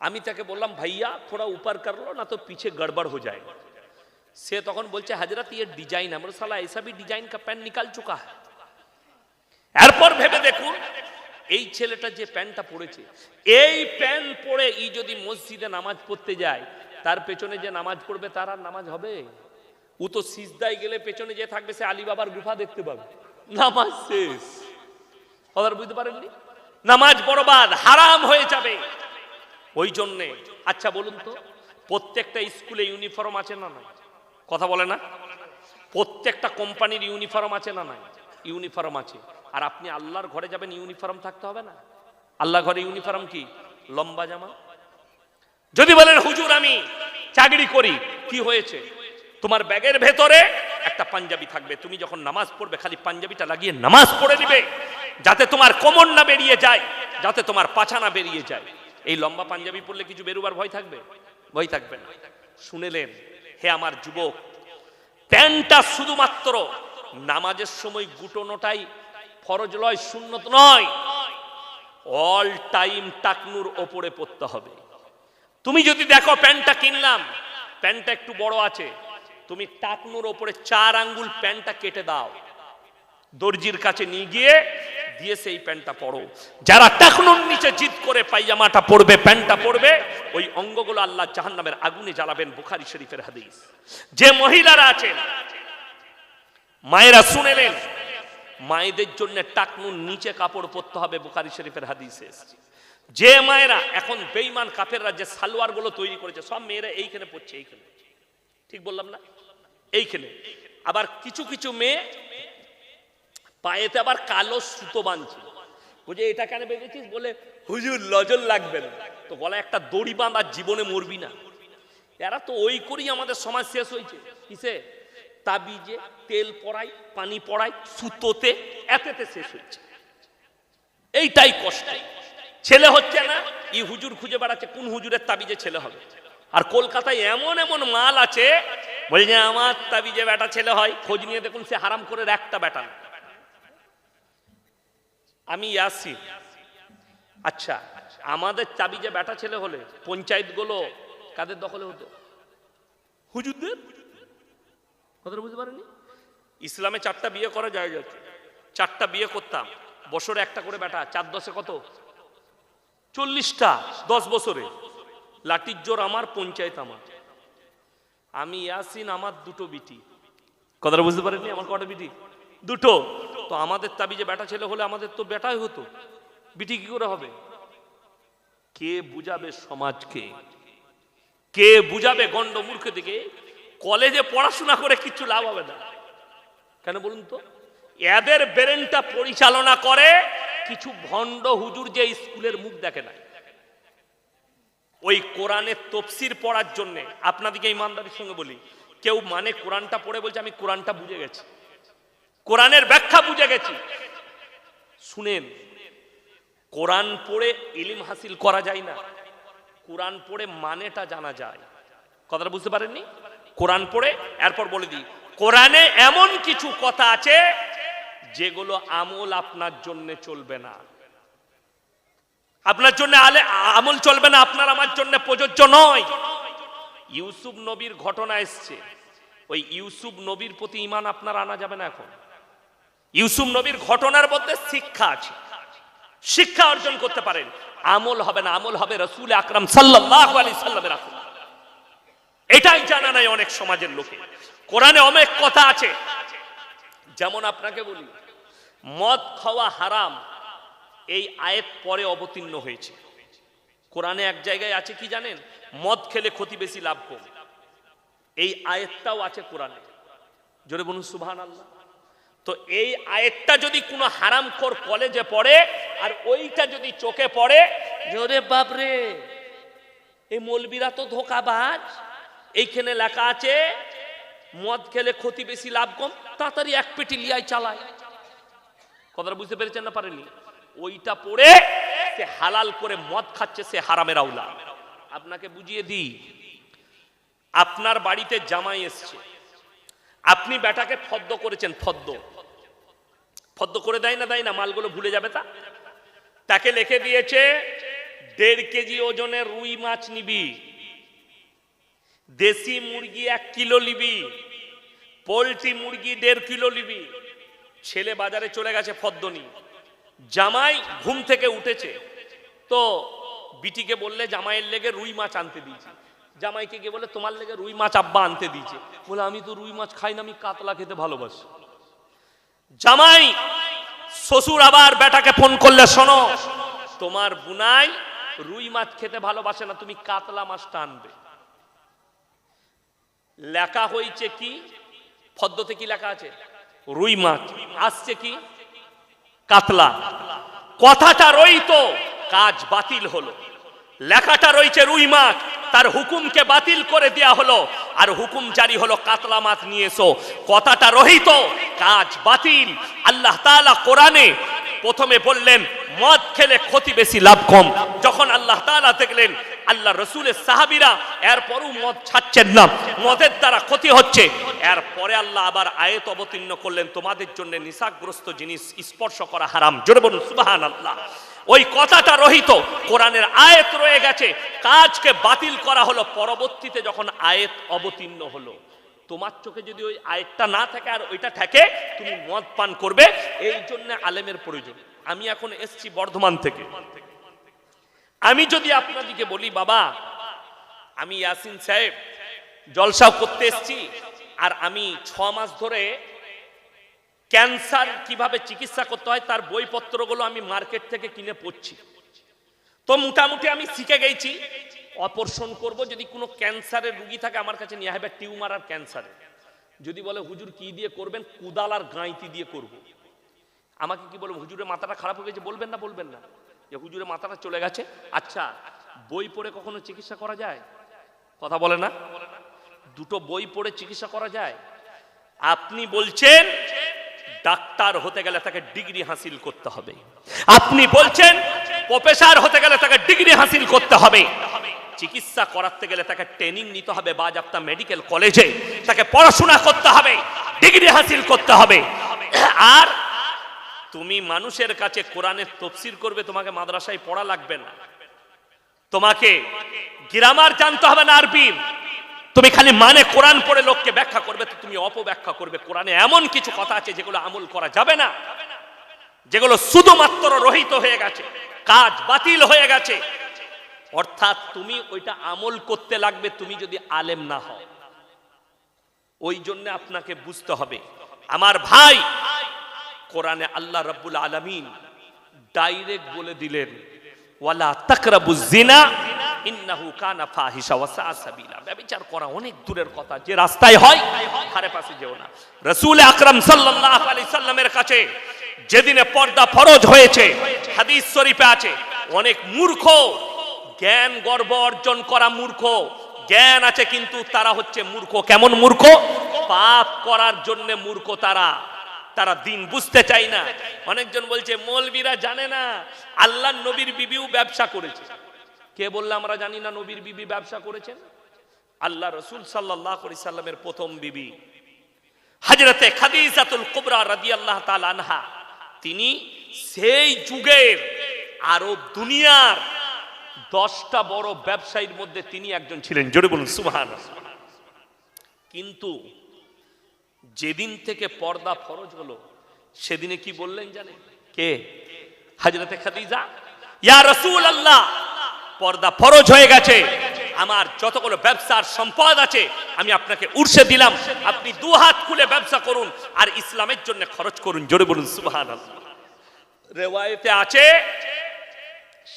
আমি তাকে বললাম ভাইয়া থোড়া উপর কর লো না তো পিছে গড়বড় হয়ে যায়। সে তখন বলছে হযরত ये ডিজাইন, আমরা সালা ऐसा भी ডিজাইন का প্যান্ট निकाल चुका है। এরপর ভেবে দেখুন এই ছেলেটা যে প্যান্টটা পরেছে, এই প্যান্ট পরে ই যদি মসজিদে নামাজ পড়তে যায়, তার পেছনে যে নামাজ পড়বে তার আর নামাজ হবে? ও তো সিজদায় গেলে পেছনে যে থাকবে সে আলী বাবার গুফা দেখতে পাবে, নামাজ শেষ। কথা বুঝতে পারেননি? নামাজ বরবাদ, হারাম হয়ে যাবে। ওই জন্যে আচ্ছা বলুন তো, প্রত্যেকটা স্কুলে ইউনিফর্ম আছে না নাই? কথা বলে না? প্রত্যেকটা কোম্পানির ইউনিফর্ম আছে না নাই? ইউনিফর্ম আছে। আর আপনি আল্লাহর ঘরে যাবেন, ইউনিফর্ম থাকতে হবে না? আল্লাহ ঘরে ইউনিফর্ম কি? লম্বা জামা। যদি বলেন হুজুর আমি চাকরি করি, কি হয়েছে? তোমার ব্যাগের ভেতরে একটা পাঞ্জাবি থাকবে, তুমি যখন নামাজ পড়বে খালি পাঞ্জাবিটা লাগিয়ে নামাজ পড়ে নিবে, যাতে তোমার কোমর না বেরিয়ে যায়, যাতে তোমার পাছা না বেরিয়ে যায়। এই লম্বা পাঞ্জাবি পরলে কিছু বেরোবার ভয় থাকবে? ভয় থাকবে না। শুনেলেন? হে আমার যুবক, প্যান্টটা শুধুমাত্র নামাজের সময় গুটোনোটাই ফরজ নয়, সুন্নত নয়, অল টাইম টাকনুর ওপরে পড়তে হবে। তুমি যদি দেখো প্যান্টটা কিনলাম, প্যান্টটা একটু বড় আছে, তুমি টাকনুর ওপরে 4 আঙ্গুল প্যান্টটা কেটে দাও, দর্জির কাছে নিয়ে গিয়ে দিয়ে সেই প্যান্টটা পরো। যারা টাকনুর নিচে জিদ করে পায়জামাটা পরবে, প্যান্টটা পরবে, ওই অঙ্গগুলো আল্লাহ জাহান্নামের আগুনে জ্বালাবেন। বুখারী শরীফের হাদিস। যে মহিলারা আছেন, মায়েরা শুনেলেন, মায়েদের জন্য টাকনুর নিচে কাপড় পরতে হবে, বুখারী শরীফের হাদিসে এসেছে। যে মায়েরা এখন বেঈমান কাফেররা যে সালোয়ার গুলো তৈরি করেছে, সব মেয়েরা এইখানে পড়ছে, এইখানে, ঠিক বললাম না? এইখানে। আবার কিছু কিছু মেয়ে পায়েতে আবার কালো সুতো বাঁধছে। বুঝে এটা কেন বেঁধেছিস? বলে হুজুর নজর লাগবে না। তো গলায় একটা দড়ি বাঁধা, জীবনে মরবি না। এরা তো ওই করেই আমাদের সমাজ শেষ হয়েছে। কিসে? তাবিজে, তেল পড়াই, পানি পড়াই, সুতোতে, এতেতে শেষ হচ্ছে। এইটাই কষ্ট। ছেলে হচ্ছে না, ই হুজুর খুঁজে বেড়াচ্ছে কোন হুজুরের তাবিজে ছেলে হবে। আর কলকাতায় এমন এমন মাল আছে, বলে যে আমার তাবিজে বেটা ছেলে হয়। খোঁজ নিয়ে দেখুন, সে হারাম করে একটা বেটা না। আমি ইয়াসিন। আচ্ছা, আমাদের তাবিজে বেটা ছেলে হলে পঞ্চায়েত গুলো কাদের দখলে হতো? হুজুরদের। কথা বুঝতে পারেনি? ইসলামে 4টা বিয়ে করা যায় যাচ্ছে, 4টা বিয়ে করতাম, বছরে একটা করে বেটা, 4 10 কত? 40টা, 10 বছরে। লাঠির জোর আমার, পঞ্চায়েত আমার। আমি ইয়াসিন, আমার 2টো বিটি। কথাটা বুঝতে পারেননি? আমার কটা বিটি? 2টো। তো আমাদের তাবিজে বেটা ছেলে হলে আমাদের তো বেটাই হতো, বিটি কি করে হবে? কে বুঝাবে সমাজকে? কে বুঝাবে গন্ড মূর্খ দিকে? কলেজে পড়াশোনা করে কিছু লাভ হবে না। কেন বলুন তো? এদের ব্রেনটা পরিচালনা করে কিছু ভণ্ড হুজুর, যে স্কুলের মুখ দেখে না। ওই কোরআনের তফসির পড়ার জন্য আপনাদেরকে ইমানদারির সঙ্গে বলি, কেউ মানে কোরআনটা পড়ে বলছে আমি কোরআনটা বুঝে গেছি, কোরআনের ব্যাখ্যা বুঝে গেছি। শুনেন, কোরআন পড়ে ইলম হাসিল করা যায় না, কোরআন পড়ে মানেটা জানা যায়। কথাটা বুঝতে পারেননি? কোরআন পড়ে, এরপর বলে দিই, কোরআনে এমন কিছু কথা আছে যেগুলো আমল আপনার জন্য চলবে না, আপনার জন্য আমল চলবে না, আপনার আমার জন্য প্রযোজ্য নয়। ইউসুফ নবীর ঘটনা এসছে, ওই ইউসুফ নবীর প্রতি ঈমান আপনার আনা যাবে না। এখন ইউসুফ নবীর ঘটনার মধ্যে শিক্ষা আছে, শিক্ষা অর্জন করতে পারেন, আমল হবে না, আমল হবে রাসূল আকরাম সাল্লাল্লাহু আলাইহি সাল্লামের আমল। এটাই জানা নাই অনেক সমাজের লোকে। কোরআনে অনেক কথা আছে, যেমন আপনাকে বলি, মদ খাওয়া হারাম, এই আয়াত পরে অবতীর্ণ হয়েছে। কোরআনে এক জায়গায় আছে কি জানেন? মদ খেলে ক্ষতি বেশি, লাভ কম। এই আয়াতটাও আছে কোরআনে। জোরে বলুন সুবহানাল্লাহ। তো এই আয়াতটা যদি কোনো হারামখোর কলেজে পড়ে আর ওইটা যদি চোখে পড়ে, জোরে বাপরে, এই মৌলবীরা তো ধোঁকাবাজ, এইখানে লেখা আছে মদ খেলে ক্ষতি বেশি, লাভ কম, তাড়াতাড়ি এক পেটি লিয়াই চালায়। কথাটা বুঝতে পেরেছেন না পারেননি? ওইটা পড়ে সে হালাল করে মদ খাচ্ছে, সে হারামের আউলা। আপনাকে বুঝিয়ে দিই, আপনার বাড়িতে জামাই এসছে, আপনি বেটাকে ফদ্দ করেছেন, ফদ্দ করে দেয় না, মালগুলো ভুলে যাবে। তাকে লিখে দিয়েছে 1.5 কেজি ওজনের রুই মাছ নিবি, দেশি মুরগি 1 কিলো নিবি, পোল্ট্রি মুরগি 1.5 কিলো নিবি। ছেলে বাজারে চলে গেছে ফদ্দ নিয়ে, জামাই ঘুম থেকে উঠেছে, তো বিটিকে বললে জামাইয়ের লেগে রুই মাছ আনতে দিয়েছি। জামাইকে গিয়ে বলে তোমার লেগে রুই মাছ আব্বা আনতে দিয়েছে। বলে আমি তো রুই মাছ খাই না, আমি কাতলা খেতে ভালোবাসি। জামাই শ্বশুর আবার বেটাকে ফোন করলে, শোনো তোমার বুনাই রুই মাছ খেতে ভালোবাসে না, তুমি কাতলা মাছটা আনবে। লেখা হয়েছে কি, ফদ্দতে কি লেখা আছে? রুই মাছ, আসছে কি কাতলা। কথাটা রইত, কাজ বাতিল হলো। লেখাটা রয়েছে রুই মাছ, তার হুকুমকে বাতিল করে দেয়া হলো, আর হুকুম জারি হলো কাতলা মাছ নিয়ে এসো। কথাটা রহিত, কাজ বাতিল। আল্লাহ তাআলা কোরআনে প্রথমে বললেন মদ খেলে ক্ষতি বেশি লাভ কম। যখন আল্লাহ তাআলা দেখলেন আল্লাহ রসুলের সাহাবীরা এরপরও মদ ছাড়ছেন না, মদের দ্বারা ক্ষতি হচ্ছে, এরপরে আল্লাহ আবার আয়াত অবতীর্ণ করলেন তোমাদের জন্য নিশাগ্রস্ত জিনিস স্পর্শ করা হারাম। জোরে বলুন সুবহানাল্লাহ। ওই কথাটা রহিত, কোরআনের আয়াত রয়ে গেছে, কাজকে বাতিল করা হলো পরবর্তীতে যখন আয়াত অবতীর্ণ হলো। তোমার চোখে যদি ওই আয়াতটা না থাকে আর ওইটা থাকে, তুমি মদ পান করবে। এই জন্য আলেমের প্রয়োজন। আমি এখন এসছি বর্ধমান থেকে, আমি যদি আপনাদেরকে বলি বাবা আমি ইয়াসিন সাহেব জলসা করতে এসছি, আর আমি 6 মাস ধরে ক্যান্সার কিভাবে চিকিৎসা করতে হয় তার বইপত্রগুলো আমি মার্কেট থেকে কিনে পড়ছি, তো মোটামুটি আমি শিখে গেছি। অপারেশন করব, যদি কোনো ক্যান্সারের রোগী থাকে আমার কাছে নিয়ে আসবে, টিউমার আর ক্যান্সারে। যদি বলে হুজুর কি দিয়ে করবেন, কুদাল আর গাঁইতি দিয়ে করব। আমাকে কি বলবো, হুজুরের মাথাটা খারাপ হয়ে গেছে, বলবেন না? বলবেন না যে হুজুরের মাথাটা চলে গেছে? আচ্ছা, বই পড়ে কখনো চিকিৎসা করা যায়? কথা বলে না? দুটো বই পড়ে চিকিৎসা করা যায়? আপনি বলছেন ডাক্তার হতে গেলে তাকে ডিগ্রি হাসিল করতে হবে, আপনি বলছেন প্রফেসর হতে গেলে তাকে ডিগ্রি হাসিল করতে হবে, চিকিৎসা করাতে গেলে তাকে ট্রেনিং নিতে হবে, বাজাপ্তা মেডিকেল কলেজে তাকে পড়াশোনা করতে হবে, ডিগ্রি হাসিল করতে হবে। আর তুমি মানুষের কাছে কোরআনের তাফসীর করবে, তোমাকে মাদ্রাসায় পড়া লাগবে না, তোমাকে গ্রামার জানতে হবে না আরবির, তুমি খালি মানে কোরআন পড়ে লোককে ব্যাখ্যা করবে, তো তুমি অপব্যাখ্যা করবে। কোরআনে এমন কিছু কথা আছে যেগুলো আমল করা যাবে না, যেগুলো শুধুমাত্র রহিত হয়ে গেছে, কাজ বাতিল হয়ে গেছে। অর্থাৎ তুমি ওইটা আমল করতে লাগবে তুমি যদি আলেম না হও। ওই জন্য আপনাকে বুঝতে হবে আমার ভাই, কোরআনে আল্লাহ রাব্বুল আলামিন ডাইরেক্ট বলে দিলেন ওয়ালা তাকরাবুজ জিনা ইন্নাহু কানা ফাহিশা ওয়া সাআ সাবিলা। ব্যভিচার করা অনেক দূরের কথা, যে রাস্তায় হয় ধারে পাশে যেও না। রাসূল আকরাম সাল্লাল্লাহু আলাইহি সাল্লামের কাছে যেদিনে পর্দা ফরজ হয়েছে, হাদিস শরীফে আছে, অনেক মূর্খ, জ্ঞান গর্ব অর্জন করা মূর্খ, জ্ঞান আছে কিন্তু তারা হচ্ছে মূর্খ। কেমন মূর্খ? পাপ করার জন্য মূর্খ তারা, তারা দিন বুঝতে চায় না। অনেকজন বলছে মৌলবীরা জানে না আল্লাহর নবীর বিবিও ব্যবসা করেছে। কে বললে আমরা জানি না নবীর বিবি ব্যবসা করেছেন? আল্লাহ রাসূল সাল্লাল্লাহু আলাইহি সাল্লামের প্রথম বিবি হযরতে খাদিজাতুল কুবরা রাদিয়াল্লাহু তাআলা আনহা, তিনি সেই যুগের আরব দুনিয়ার 10টা বড় ব্যবসায়ীর মধ্যে তিনি একজন ছিলেন। জোরে বলুন সুবহানাল্লাহ। কিন্তু যেদিন থেকে পর্দা ফরজ হলো সেদিনে কি বললেন জানেন? কে? হযরতে খাদিজা, ইয়া রাসূলুল্লাহ পর্দা ফরজ হয়ে গেছে, আমার যতগুলো ব্যবসার সম্পদ আছে আমি আপনাকে উর্সে দিলাম, আপনি 2 হাত খুলে ব্যবসা করুন আর ইসলামের জন্য খরচ করুন। জোরে বলুন সুবহানাল্লাহ। রিওয়ায়েতে আছে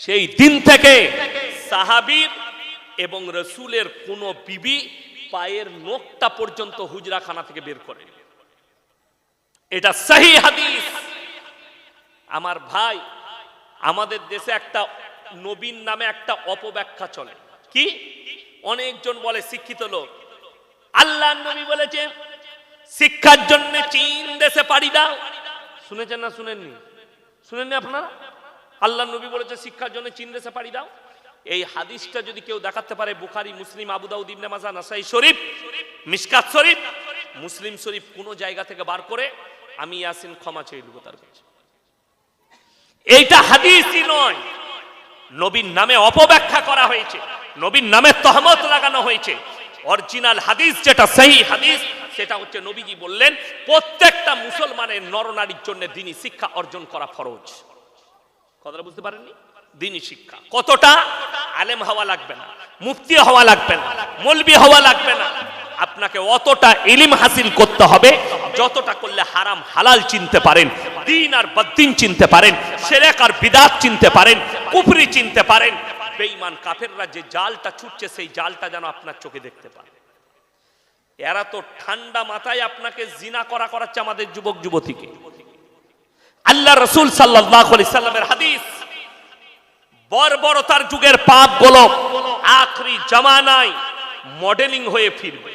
সেই দিন থেকে সাহাবীর এবং রাসূলের কোন বিবি পায়ের নখটা পর্যন্ত হুজরাখানা থেকে বের করে। এটা সহিহ হাদিস। আমার ভাই, আমাদের দেশে একটা নবীন নামে একটা অপব্যাখ্যা চলে। কি? অনেকজন বলে শিক্ষিত লোক, আল্লাহর নবী বলেছে শিক্ষার জন্য চীন দেশে পাড়ি দাও। শুনেছেন না শুনেননি? শুনেননি আপনারা? আল্লাহর নবী বলেছে শিক্ষার জন্য চীন দেশে পাড়ি দাও। এই হাদিসটা যদি কেউ দেখাতে পারে, বুখারী, মুসলিম, আবু দাউদ, ইবনে মাজাহ, নাসাই শরীফ, মিশকাত শরীফ, মুসলিম শরীফ কোন জায়গা থেকে বার করে, আমি ইয়াসিন ক্ষমা চেয়ে নেব তার কাছে। এইটা হাদিসই নয়, নবীর নামে অপব্যাখ্যা করা হয়েছে, নবীর নামে তহমত লাগানো হয়েছে। অরিজিনাল হাদিস যেটা সহিহ হাদিস, সেটা হচ্ছে নবীজি বললেন প্রত্যেকটা মুসলমানের নরনারীর জন্য দ্বীনি শিক্ষা অর্জন করা ফরজ। কথাটা বুঝতে পারেননি? দিনী শিক্ষা কতটা? আলেম হওয়া লাগবে না, মুফতি হওয়া লাগবে না, মৌলবি হওয়া লাগবে না, আপনাকে অতটা ইলম হাসিল করতে হবে যতটা করলে হারাম হালাল চিনতে পারেন, দ্বীন আর বদ্দীন চিনতে পারেন, শিরক আর বিদআত চিনতে পারেন, কুফরি চিনতে পারেন। বেঈমান কাফেররা যে জালটা ছুটছে সেই জালটা যেন আপনার চোখে দেখতে পান। এরা তো ঠান্ডা মাথায় আপনাকে জিনা করাচ্ছে আমাদের যুবক যুবতীকে। আল্লাহ রাসূল সাল্লাল্লাহু আলাইহি সাল্লামের হাদিস, বর্বরতার যুগের পাপগুলো আখরি জামানায় মডেলিং হয়ে ফিরবে।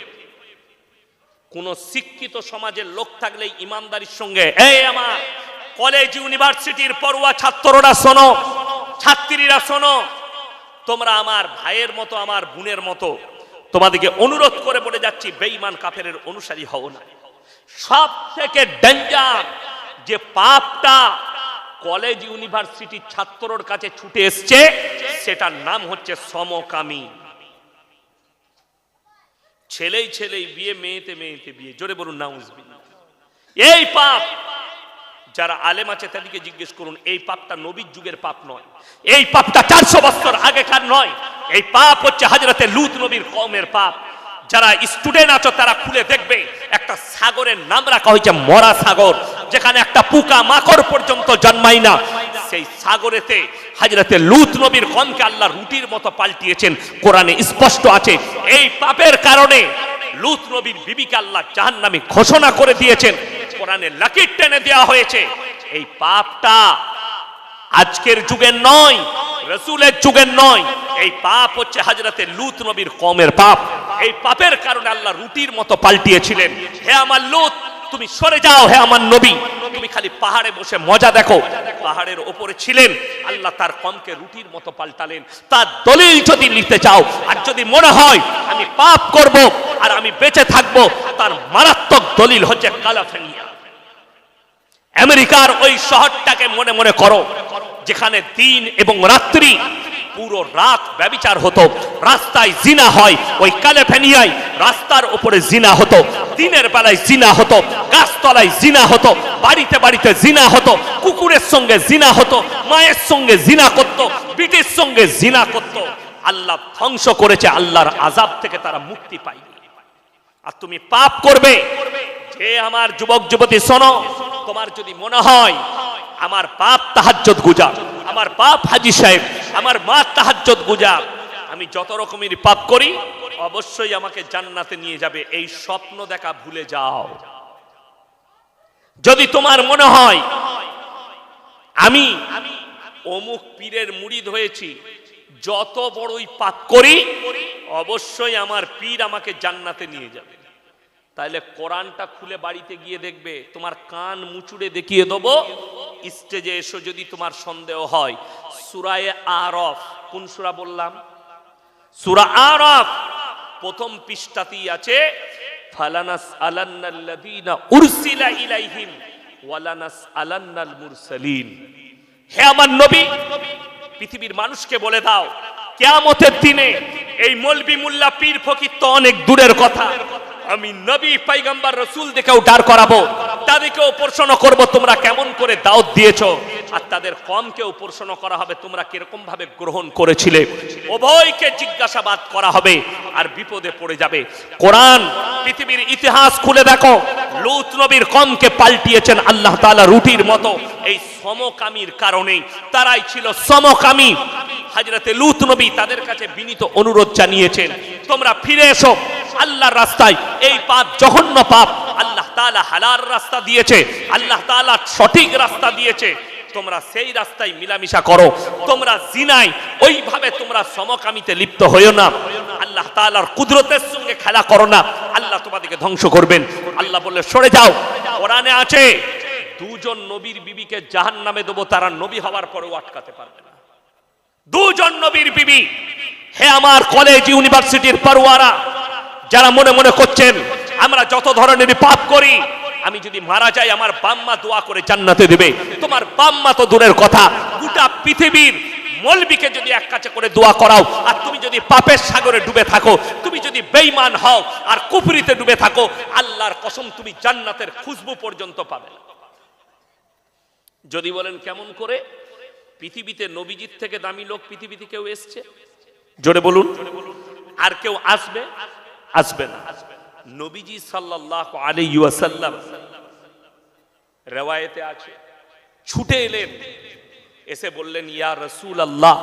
কোন শিক্ষিত সমাজের লোক থাকলে ইমানদারির সঙ্গে, এই আমার কলেজ ইউনিভার্সিটির পড়ুয়া ছাত্ররা শোনো, ছাত্রীরা শোনো, তোমরা আমার ভাইয়ের মতো, আমার বোনের মতো, তোমাদেরকে অনুরোধ করে বলে যাচ্ছি, বেঈমান কাফেরের অনুসারী হও না। সব থেকে ডেঞ্জার যে পাপটা কলেজ ইউনিভার্সিটির ছাত্রর কাছে ছুটে এসছে, সেটার নাম হচ্ছে সমকামী। ছেলেই ছেলেই বিয়ে, মেয়েতে মেয়েতে বিয়ে। জোরে বলুন নাউজুবিল্লাহ। এই পাপ যারা আলেম আছে তাদেরকে জিজ্ঞেস করুন, এই পাপটা নবীর যুগের পাপ নয়, এই পাপটা 400 বছর আগেকার নয়, এই পাপ হচ্ছে হযরতে লূত নবীর কওমের পাপ। যারা স্টুডেন্ট আছো তারা খুলে দেখবে, একটা সাগরের নাম রাখা হয়েছে মরা সাগর, যেখানে একটা পোকা মাকড় পর্যন্ত জন্মায় না। সেই সাগরেতে হযরতে লূত নবীর কওমকে আল্লাহ রুটির মতো পাল্টিয়েছেন, কোরআনে স্পষ্ট আছে। এই পাপের কারণে লূত নবীর বিবিকে আল্লাহ জাহান্নামী ঘোষণা করে দিয়েছেন, কোরআনে লাকির টেনে দেওয়া হয়েছে। এই পাপটা আজকের যুগের নয়, রাসূলের যুগের নয়, এই পাপ হচ্ছে হযরতে লূত নবীর কওমের পাপ। এই পাপের কারণে আল্লাহ রুটির মতো পাল্টিয়েছিলেন, হে আমার লূত তুমি সরে যাও, হে আমার নবী তুমি খালি পাহাড়ে বসে মজা দেখো। পাহাড়ের ওপরে ছিলেন, আল্লাহ তার কওমকে রুটির মতো পাল্টালেন। তার দলিল যদি নিতে চাও, আর যদি মনে হয় আমি পাপ করব আর আমি বেঁচে থাকবো, তার মারাত্মক দলিল হচ্ছে ক্যালিফোর্নিয়া। আমেরিকার ওই শহরটাকে মনে মনে করো, যেখানে দিন এবং রাত্রি পুরো রাত ব্যভিচার হতো, রাস্তায় জিনা হয়। ওই ক্যালিফোর্নিয়ায় রাস্তার উপরে জিনা হতো, দিনের বেলায় জিনা হতো, গাছতলায় জিনা হতো, বাড়িতে বাড়িতে জিনা হতো, কুকুরের সঙ্গে জিনা হতো, মায়ের সঙ্গে জিনা করত, বিটির সঙ্গে জিনা করত। আল্লাহ ধ্বংস করেছে, আল্লাহর আযাব থেকে তারা মুক্তি পায়নি। আর তুমি পাপ করবে। যে আমার যুবক যুবতী শোনো, তোমার যদি মনে হয় আমার বাপ তাহাজ্জুদ গুজার, আমার বাপ হাজী সাহেব, আমার মা তাহাজ্জুদ গুজার, আমি যত রকমের পাপ করি অবশ্যই আমাকে জান্নাতে নিয়ে যাবে, এই স্বপ্ন দেখা ভুলে যাও। যদি তোমার মনে হয় আমি অমুক পীরের মুরিদ হয়েছি, যত বড়ই পাপ করি অবশ্যই আমার পীর আমাকে জান্নাতে নিয়ে যাবে, তাহলে কোরআনটা খুলে বাড়িতে গিয়ে দেখবে, তোমার কান মুচুড়ে দেখিয়ে দেবো। স্টেজে এসো যদি তোমার সন্দেহ হয়, সূরা আরাফ, কোন সূরা বললাম? সূরা আরাফ প্রথম পৃষ্ঠাতেই আছে, ফালানাস আলান্নাল্লাযীনা উরসিলা ইলাইহিম ওয়ালানাস আলান্নাল মুরসালিন। হে আমার নবী, পৃথিবীর মানুষকে বলে দাও, কিয়ামতের দিনে এই মৌলবি মুল্লা পীর ফকির তো অনেক দূরের কথা, আমি নবী পয়গম্বর রাসূল দেখেও দাঁড় করাবো, তাদেরকেও প্রশ্ন করব তোমরা কেমন করে দাওয়াত দিয়েছো, আর তাদের কওমকেও প্রশ্ন করা হবে তোমরা কিরকম ভাবে গ্রহণ করেছিলে। উভয়কে জিজ্ঞাসাবাদ করা হবে আর বিপদে পড়ে যাবে। কোরআন পৃথিবীর ইতিহাস খুলে দেখো, লূত নবীর কওমকে পাল্টিয়েছেন আল্লাহ তাআলা রুটির মতো। এই সমকামীর কারণেই, তারাই ছিল সমকামী। হযরতে লূত নবী তাদের কাছে বিনীত অনুরোধ জানিয়েছেন, তোমরা ফিরে এসো আল্লাহর রাস্তায়। এই পাপ জঘন্য পাপ, আল্লাহ তাআলা হালাল রাস্তা দিয়েছে, আল্লাহ তাআলা সঠিক রাস্তা দিয়েছে, তোমরা সেই রাস্তায় মিলামিশা করো। তোমরা জিনায় ওইভাবে তোমরা সমকামীতে লিপ্ত হইও না, আল্লাহ তাআলার কুদরতের সঙ্গে খেলা করো না, আল্লাহ তোমাদেরকে ধ্বংস করবেন। আল্লাহ বলে সরে যাও। কোরআনে আছে দুজন নবীর বিবিকে জাহান্নামে দেবো, তারা নবী হওয়ার পরেও আটকাতে পারবে না। দুজন নবীর বিবি। হে আমার কলেজ ইউনিভার্সিটির পড়ুয়ারা, যারা মনে মনে করছেন আমরা যত ধরনের পাপ করি, আমি যদি মারা যাই আমার বাম্মা দোয়া করে জান্নাতে দেবে, তোমার বাম্মা তো দূরের কথা, গোটা পৃথিবীর মৌলবীকে যদি এক কাছে করে দোয়া করাও, আর তুমি যদি পাপের সাগরে ডুবে থাকো, তুমি যদি বেঈমান হও আর কুফরিতে ডুবে থাকো, আল্লাহর কসম তুমি জান্নাতের খুশবু পর্যন্ত পাবে না। যদি বলেন কেমন করে, পৃথিবীতে নবীজির থেকে দামি লোক পৃথিবীতে কেউ এসছে? জোরে বলুন। আর কেউ আসবে? আসবে না। নবীজি সাল্লাল্লাহু আলাইহি ওয়াসাল্লাম রিওয়ায়েতে আছে ছুটে এলেন, এসে বললেন, ইয়া রাসূলুল্লাহ,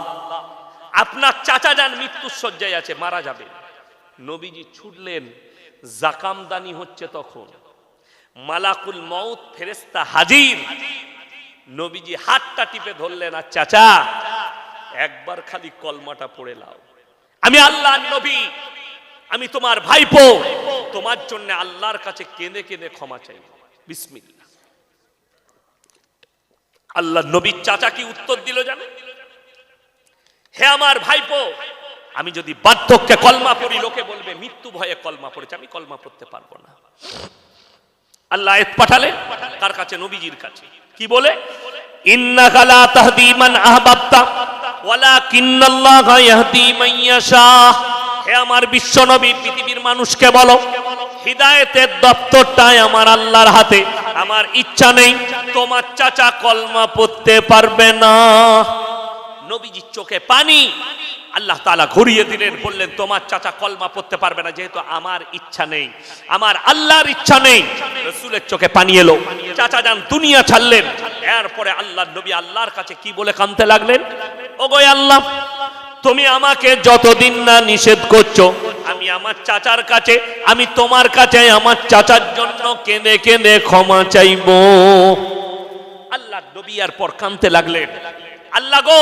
আপনার চাচা যান মৃত্যুর শয্যায় আছে, মারা যাবে। নবীজি ছুটলেন, জাকামদানি হচ্ছে তখন, মালাকুল মউত ফেরেশতা হাজির। নবীজি হাতটা টিপে ধরলেন, আর চাচা একবার খালি কলমাটা পড়ে নাও, আমি আল্লাহর নবী, আমি তোমার ভাইপো, তোমার জন্য আল্লাহর কাছে কেঁদে কেঁদে ক্ষমা চাই, বিসমিল্লাহ। আল্লাহ নবীর চাচা কি উত্তর দিল জানেন? হে আমার ভাইপো, আমি যদি বার্ধক্যে কলমা পড়ি লোকে বলবে মৃত্যু ভয়ে কলমা পড়েছে, আমি কলমা পড়তে পারবো না। আল্লাহ আয়াত পাঠালেন কার কাছে? নবীজির কাছে। কি বলে? ইন্নাকা লা তাহদি মান আহবাবতা ওয়ালাকিন্নাল্লাহা ইয়াহদি মান ইয়াশা। হে আমার বিশ্ব নবী, পৃথিবীর মানুষকে বলো, হিদায়াতের দপ্তরটাই আমার আল্লাহর হাতে, আমার ইচ্ছা নেই তোমার চাচা কলমা পড়তে পারবে না। নবীজির চোখে পানি, আল্লাহ তাআলা ঘুরিয়ে দিলেন, বললেন তোমার চাচা কলমা পড়তে পারবে না, যেহেতু আমার ইচ্ছা নেই, আমার আল্লাহর ইচ্ছা নেই। রাসূলের চোখে পানি এলো, চাচা যান দুনিয়া ছাড়লেন। এরপরে আল্লাহর নবী আল্লাহর কাছে কি বলে কাঁদতে লাগলেন? ওগো আল্লাহ, তুমি আমাকে যতদিন না নিষেধ করছো, আমি আমার চাচার কাছে, আমি তোমার কাছে আমার চাচার জন্য কেঁদে কেঁদে ক্ষমা চাইবো। আল্লাহর নবী এরপর কাঁদতে লাগলেন, আল্লাহ গো,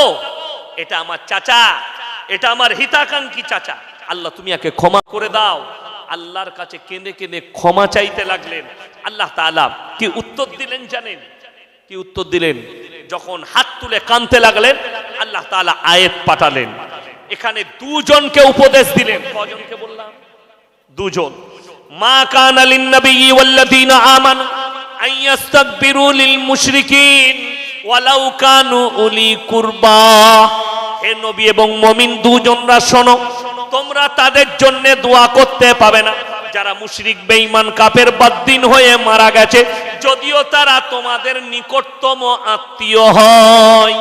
এটা আমার চাচা, এটা আমার হিতাকাঙ্ক্ষী চাচা, আল্লাহ তুমি একে ক্ষমা করে দাও। আল্লাহর কাছে কেঁদে কেঁদে ক্ষমা চাইতে লাগলেন। আল্লাহ তাআলা কি উত্তর দিলেন জানেন? কি উত্তর দিলেন? যখন হাত তুলে কাঁদতে লাগলেন, আল্লাহ তাআলা আয়াত পাঠালেন। এখানে দুজনকে উপদেশ দিলেন। কজনকে বললাম? দুজন। মা কানা লিন নবিয়্যি ওয়াল্লাযীনা আমানু আইয়াস্তাগফিরু লিল মুশরিকিন ওয়ালাউ কানু উলি কুরবা। হে নবী এবং মুমিন দুজনরা শোনো, তোমরা তাদের জন্য দোয়া করতে পাবে না যারা মুশরিক বেঈমান কাফের বাদ্দিন হয়ে মারা গেছে, যদিও তারা তোমাদের নিকটতম আত্মীয় হয়।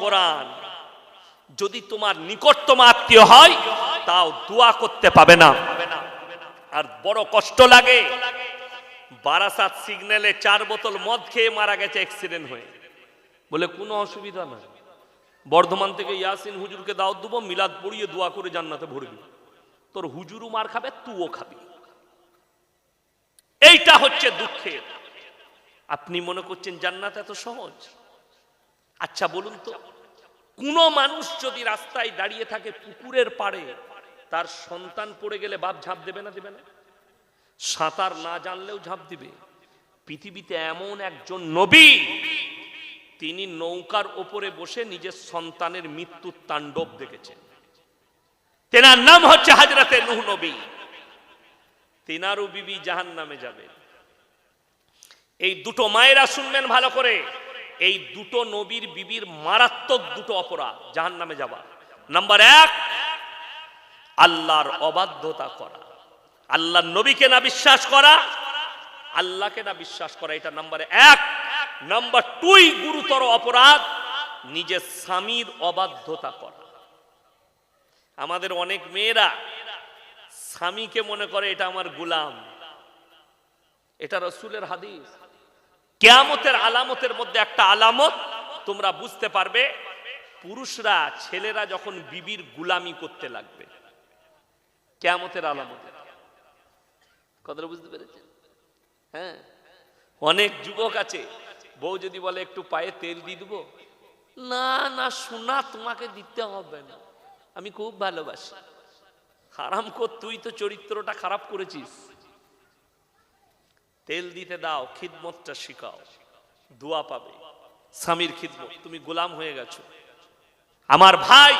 কোরআন, যদি তোমার নিকটতম আত্মীয় হয় তাও দোয়া করতে পাবে না। আর বড় কষ্ট লাগে, বারাসাত সিগন্যালে 4 বোতল মদ খেয়ে মারা গেছে অ্যাক্সিডেন্ট হয়ে, বলে কোনো অসুবিধা নাই, বর্ধমান থেকে ইয়াসিন হুজুরকে দাওয়াত দেবো, মিলাদ পড়িয়ে দোয়া করে জান্নাতে ভরবি। তোর হুজুরও মার খাবে, তুইও খাবি। এইটা হচ্ছে দুঃখের। আপনি মনে করছেন জান্নাত এত সহজ? আচ্ছা বলুন তো, কোন মানুষ যদি রাস্তায় দাঁড়িয়ে থাকে পুকুরের পাড়ে, তার সন্তান পড়ে গেলে বাপ ঝাঁপ দেবে না? দেবে না? সাঁতার না জানলেও ঝাঁপ দিবে। পৃথিবীতে এমন একজন নবী, তিনি নৌকার উপরে বসে নিজের সন্তানের মৃত্যুর তাণ্ডব দেখেছেন। তেনার নাম হচ্ছে হযরতে নূহ নবী। তিনারও বিবি জাহান্নামে যাবে। এই দুটো মায়েরা শুনবেন ভালো করে, এই দুটো নবীর বিবির মারাত্মক দুটো অপরাধ জাহান্নামে যাওয়া। নাম্বার 1, আল্লাহর অবাধ্যতা করা, আল্লাহর নবীকে না বিশ্বাস করা, আল্লাহকে না বিশ্বাস করা, এটা নাম্বার 1। নাম্বার 2, গুরুতর অপরাধ, নিজের স্বামীর অবাধ্যতা করা। আমাদের অনেক মেয়েরা স্বামীকে মনে করে এটা আমার গোলাম। এটা রাসূলের হাদিস। কিয়ামতের আলামতের মধ্যে একটা আলামত তোমরা বুঝতে পারবে, পুরুষরা, ছেলেরা যখন বিবির গোলামি করতে লাগবে। কিয়ামতের আলামত। কথাটা বুঝতে পেরেছেন? হ্যাঁ, অনেক যুবক আছে, বউ যদি বলে একটু পায়ে তেল দিয়ে দেবো, না না সোনা তোমাকে দিতে হবে না, আমি খুব ভালোবাসি। হারাম কর, তুই তো চরিত্রটা খারাপ করেছিস। তেল দিতে দাও, খিদমতটা শিখাও, দোয়া পাবে, স্বামীর খিদমত। তুমি গোলাম হয়ে গেছো। আমার ভাই,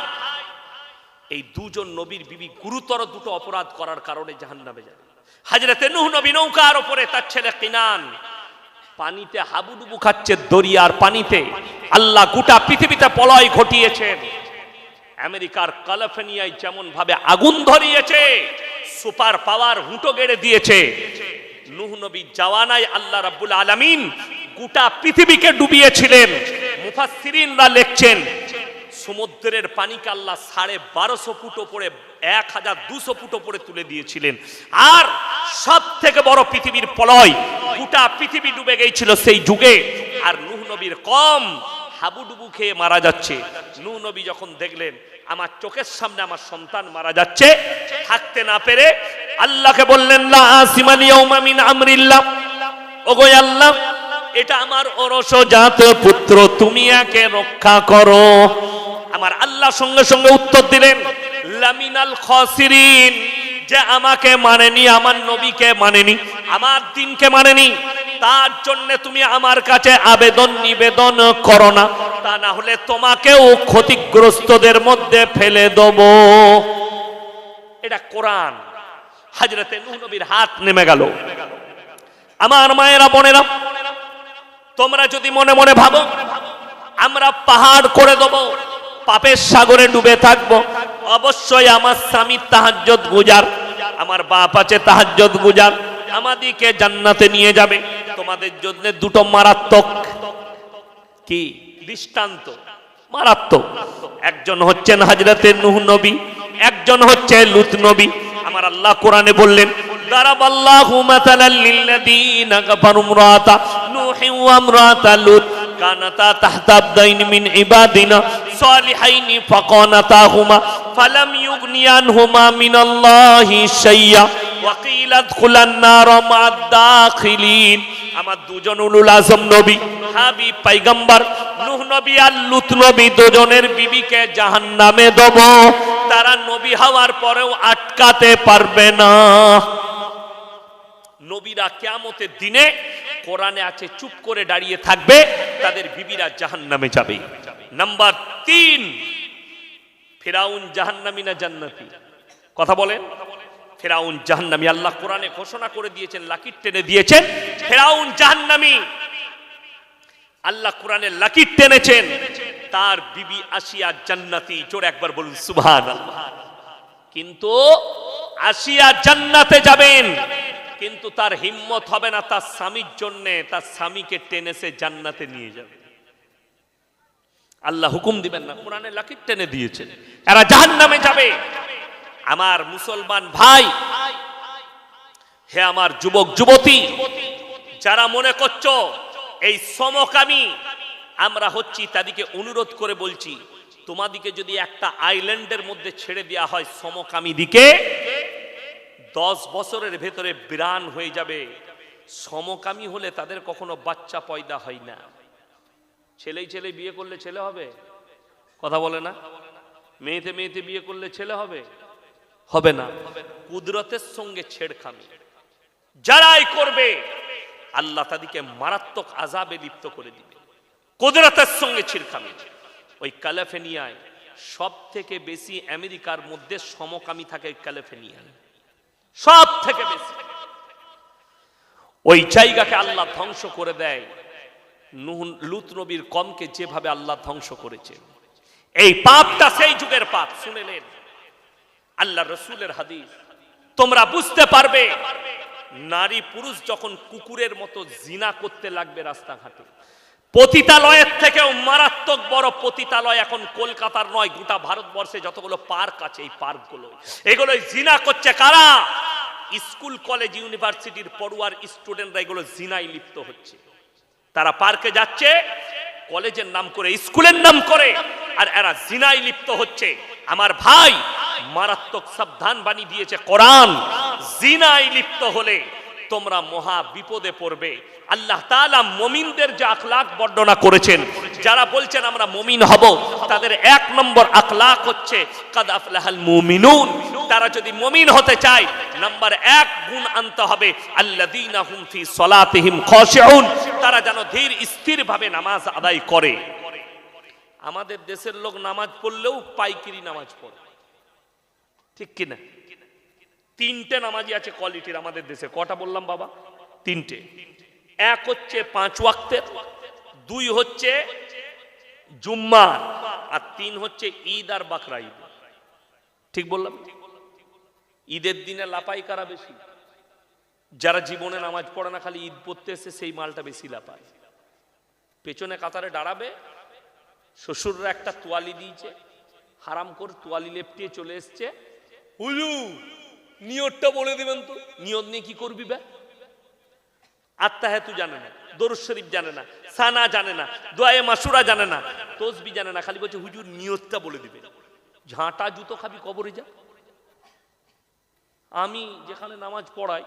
এই দুজন নবীর বিবি গুরুতর দুটো অপরাধ করার কারণে জাহান্নামে যাবে। হযরতে নূহ নবী নৌকার উপরে, তার ছেলে কিনান পানিতে হাবুডুবু খাচ্ছে, দরিয়ার পানিতে। আল্লাহ গোটা পৃথিবীতে প্রলয় ঘটিয়েছেন। আমেরিকার ক্যালিফোর্নিয়ায় যেমন ভাবে আগুন ধরিয়েছে, সুপার পাওয়ার হুঁটো গেড়ে দিয়েছে, নূহ নবী জাওয়ানায় আল্লাহ রাব্বুল আলামিন গোটা পৃথিবীকে ডুবিয়েছিলেন। মুফাসসিরিনরা লিখছেন সমুদ্রের পানিকে আল্লাহ 1250 ফুট উপরে 1200 ফুট উপরে তুলে দিয়েছিলেন। আর সব থেকে বড় পৃথিবীর প্রলয়, গোটা পৃথিবী ডুবে গিয়েছিল সেই যুগে। আর নূহ নবীর কম হাবুডুবু খেয়ে মারা যাচ্ছে। নূহ নবী যখন দেখলেন আমার চোখের সামনে আমার সন্তান মারা যাচ্ছে, থাকতে না পেরে আল্লাহকে বললেন, লা আসিমাল ইয়াউমা মিন আমরিল্লাহ, ওগো আল্লাহ, এটা আমার অরসজাত পুত্র, তুমি একে রক্ষা করো। আমার আল্লাহ সঙ্গে সঙ্গে উত্তর দিলেন, লামিনাল খাসিরিন, যে আমাকে মানেনি, আমার নবীকে মানেনি, আমার দ্বীনকে মানেনি, তার জন্য তুমি আমার কাছে আবেদন নিবেদন করো না, তা না হলে তোমাকেও ক্ষতিগ্রস্তদের মধ্যে ফেলে দেব। এটা কোরআন। হযরতে নূহ নবীর হাত নেমে গেল। আমার মায়েরা বোনেরা, তোমরা যদি মনে মনে ভাবো আমরা পাহাড় করে দেব, পাপের সাগরে ডুবে থাকবো, অবশ্যই আমার স্বামী তাহাজ্জুদ গুজার, আমার বাপ আছে তাহাজ্জুদ গুজার, আমাদেরকে জান্নাতে নিয়ে যাবে। তোমাদের জন্য দুটো মারাত্মক কি দৃষ্টান্ত, মারাত্মক। একজন হচ্ছেন হযরতে নূহ নবী, একজন হচ্ছে লূত নবী। আমার আল্লাহ কোরআনে বললেন, দারাবাল্লাহু মাসালাল লিল্লাযীনা কাফারু ইমরাতা নূহি ওয়া ইমরাতা লূত কানাতা তাহতা আবদাইন মিন ইবাদিনা সালিহাইনি ফাকানাতাহুমা ফালাম ইউগনিয়ানহুমা মিনাল্লাহি শাইয়্যা ওয়া কিলা আদখুলান নারা মা'আদ দাখিলিন। আমার দুজন উলুল আজম নবী, হাবিব পয়গম্বর নূহ নবী আর লূত নবী, দুজনের বিবিকে জাহান্নামে দেব। তারা নবী হওয়ার পরেও আটকাতে পারবে না। নবীরা কিয়ামতের দিনে কোরআনে আছে চুপ করে দাঁড়িয়ে থাকবে, তাদের বিবিরা জাহান্নামে যাবে। নাম্বার 3, ফিরাউন জাহান্নামী না জান্নাতি? কথা বলেন। ফিরাউন জাহান্নামী। আল্লাহ কোরআনে ঘোষণা করে দিয়েছেন, লাকির টেনে দিয়েছেন, ফিরাউন জাহান্নামী। আল্লাহ কোরআনে লাকির টেনেছেন, তার বিবি আসিয়া জান্নাতি। জোরে একবার বলুন সুবহানাল্লাহ। কিন্তু আসিয়া জান্নাতে যাবেন, কিন্তু তার হিম্মত হবে না তার স্বামীর জন্য তার স্বামীকে টেনেছে জান্নাতে নিয়ে যাবে। আল্লাহ হুকুম দিবেন না, কোরআনে লাকির টেনে দিয়েছেন, এরা জাহান্নামে যাবে। আমার মুসলমান ভাই, হে আমার যুবক যুবতী, যারা মনে করছো এই সমকামী আমরা হচ্ছি, তাদেরকে অনুরোধ করে বলছি, তোমাদিকে যদি একটা আইল্যান্ডের মধ্যে ছেড়ে দেওয়া হয় সমকামী দিকে, 10 বছরের ভেতরে বিরান হয়ে যাবে। সমকামী হলে তাদের কখনো বাচ্চা পয়দা হয় না। ছেলেই ছেলে বিয়ে করলে ছেলে হবে? কথা বলে না। মেয়েতে মেয়েতে বিয়ে করলে ছেলে হবে? হবে না। কুদরতের সঙ্গে ছেড়খানি যারাই করবে, আল্লাহ তাদেরকে মারাত্মক আযাবে লিপ্ত করে দিবে। কুদরতের সঙ্গে ছেড়খানি। ওই ক্যালিফোর্নিয়ায় সব থেকে বেশি আমেরিকার মধ্যে সমকামী থাকে ক্যালিফোর্নিয়ায়, সব থেকে বেশি। ওই জায়গাকে আল্লাহ ধ্বংস করে দেয়। লূত নবীর কমকে যেভাবে আল্লাহ ধ্বংস করেছে, এই পাপটা সেই যুগের পাপ। শুনেলেন আল্লাহ রসুলের হাদিস, তোমরা বুঝতে পারবে নারী পুরুষ যখন কুকুরের মতো জিনা করতে লাগবে রাস্তাঘাটে, পতিতালয়ের থেকেও মারাত্মক বড় পতিতালয় এখন কলকাতার নয়, গোটা ভারতবর্ষে যতগুলো পার্ক আছে, এই পার্কগুলো এগুলোই জিনা করছে। কারা? স্কুল কলেজ ইউনিভার্সিটির পড়ুয়ার স্টুডেন্টরা এগুলো জিনায় লিপ্ত হচ্ছে। তারা পার্কে যাচ্ছে কলেজের নাম করে, স্কুলের নাম করে, আর এরা জিনায় লিপ্ত হচ্ছে। আমার ভাই, মারাত্মক সাবধান বাণী দিয়েছে কোরআন। জিনায় লিপ্ত হলে তোমরা মহা বিপদে পড়বে। আল্লাহ তাআলা মুমিনদের যে আখলাক বর্ণনা করেছেন, যারা বলছেন আমরা মুমিন হব, তাদের 1 নম্বর আখলাক হচ্ছে কাদ আফলাহাল মুমিনুন। তারা যদি মুমিন হতে চায়, নাম্বার 1 গুণ আনতে হবে আল্লাযীনা হুম ফি সলাতিহিম খাশিউন। তারা যেন ধীর স্থির ভাবে নামাজ আদায় করে। আমাদের দেশের লোক নামাজ পড়লেও পাইকিরি নামাজ পড়ে, ঠিক কিনা? 3টে নামাজি আছে কোয়ালিটির আমাদের দেশে। কটা বললাম বাবা? 3টে। 1 হচ্ছে 5 ওয়াক্তের, 2 হচ্ছে জুম্মা, আর 3 হচ্ছে ঈদ আর বাকরা ঈদ। ঠিক বললাম? ঈদের দিনে লাপাই কারা বেশি? যারা জীবনে নামাজ পড়ে না, খালি ঈদ পড়তে এসে সেই মালটা বেশি লাপায়। পেছনে কাতারে দাঁড়াবে, শ্বশুররা একটা তোয়ালি দিয়েছে, হারাম করে তোয়ালি লেপটিয়ে চলে এসছে, হুজুর নিয়তটা বলে দিবেন তো। নিয়ত নিয়ে কি করবি বে? আত্তাহিয়াতু জানে না, দরুদ শরীফ জানে না, সানা জানে না, দোয়ায়ে মাসুরা জানে না, তসবি জানে না, খালি বলছে হুজুর নিয়তটা বলে দিবে। ঝাঁটা জুতো খাবি, কবরে যা। আমি যেখানে নামাজ পড়াই,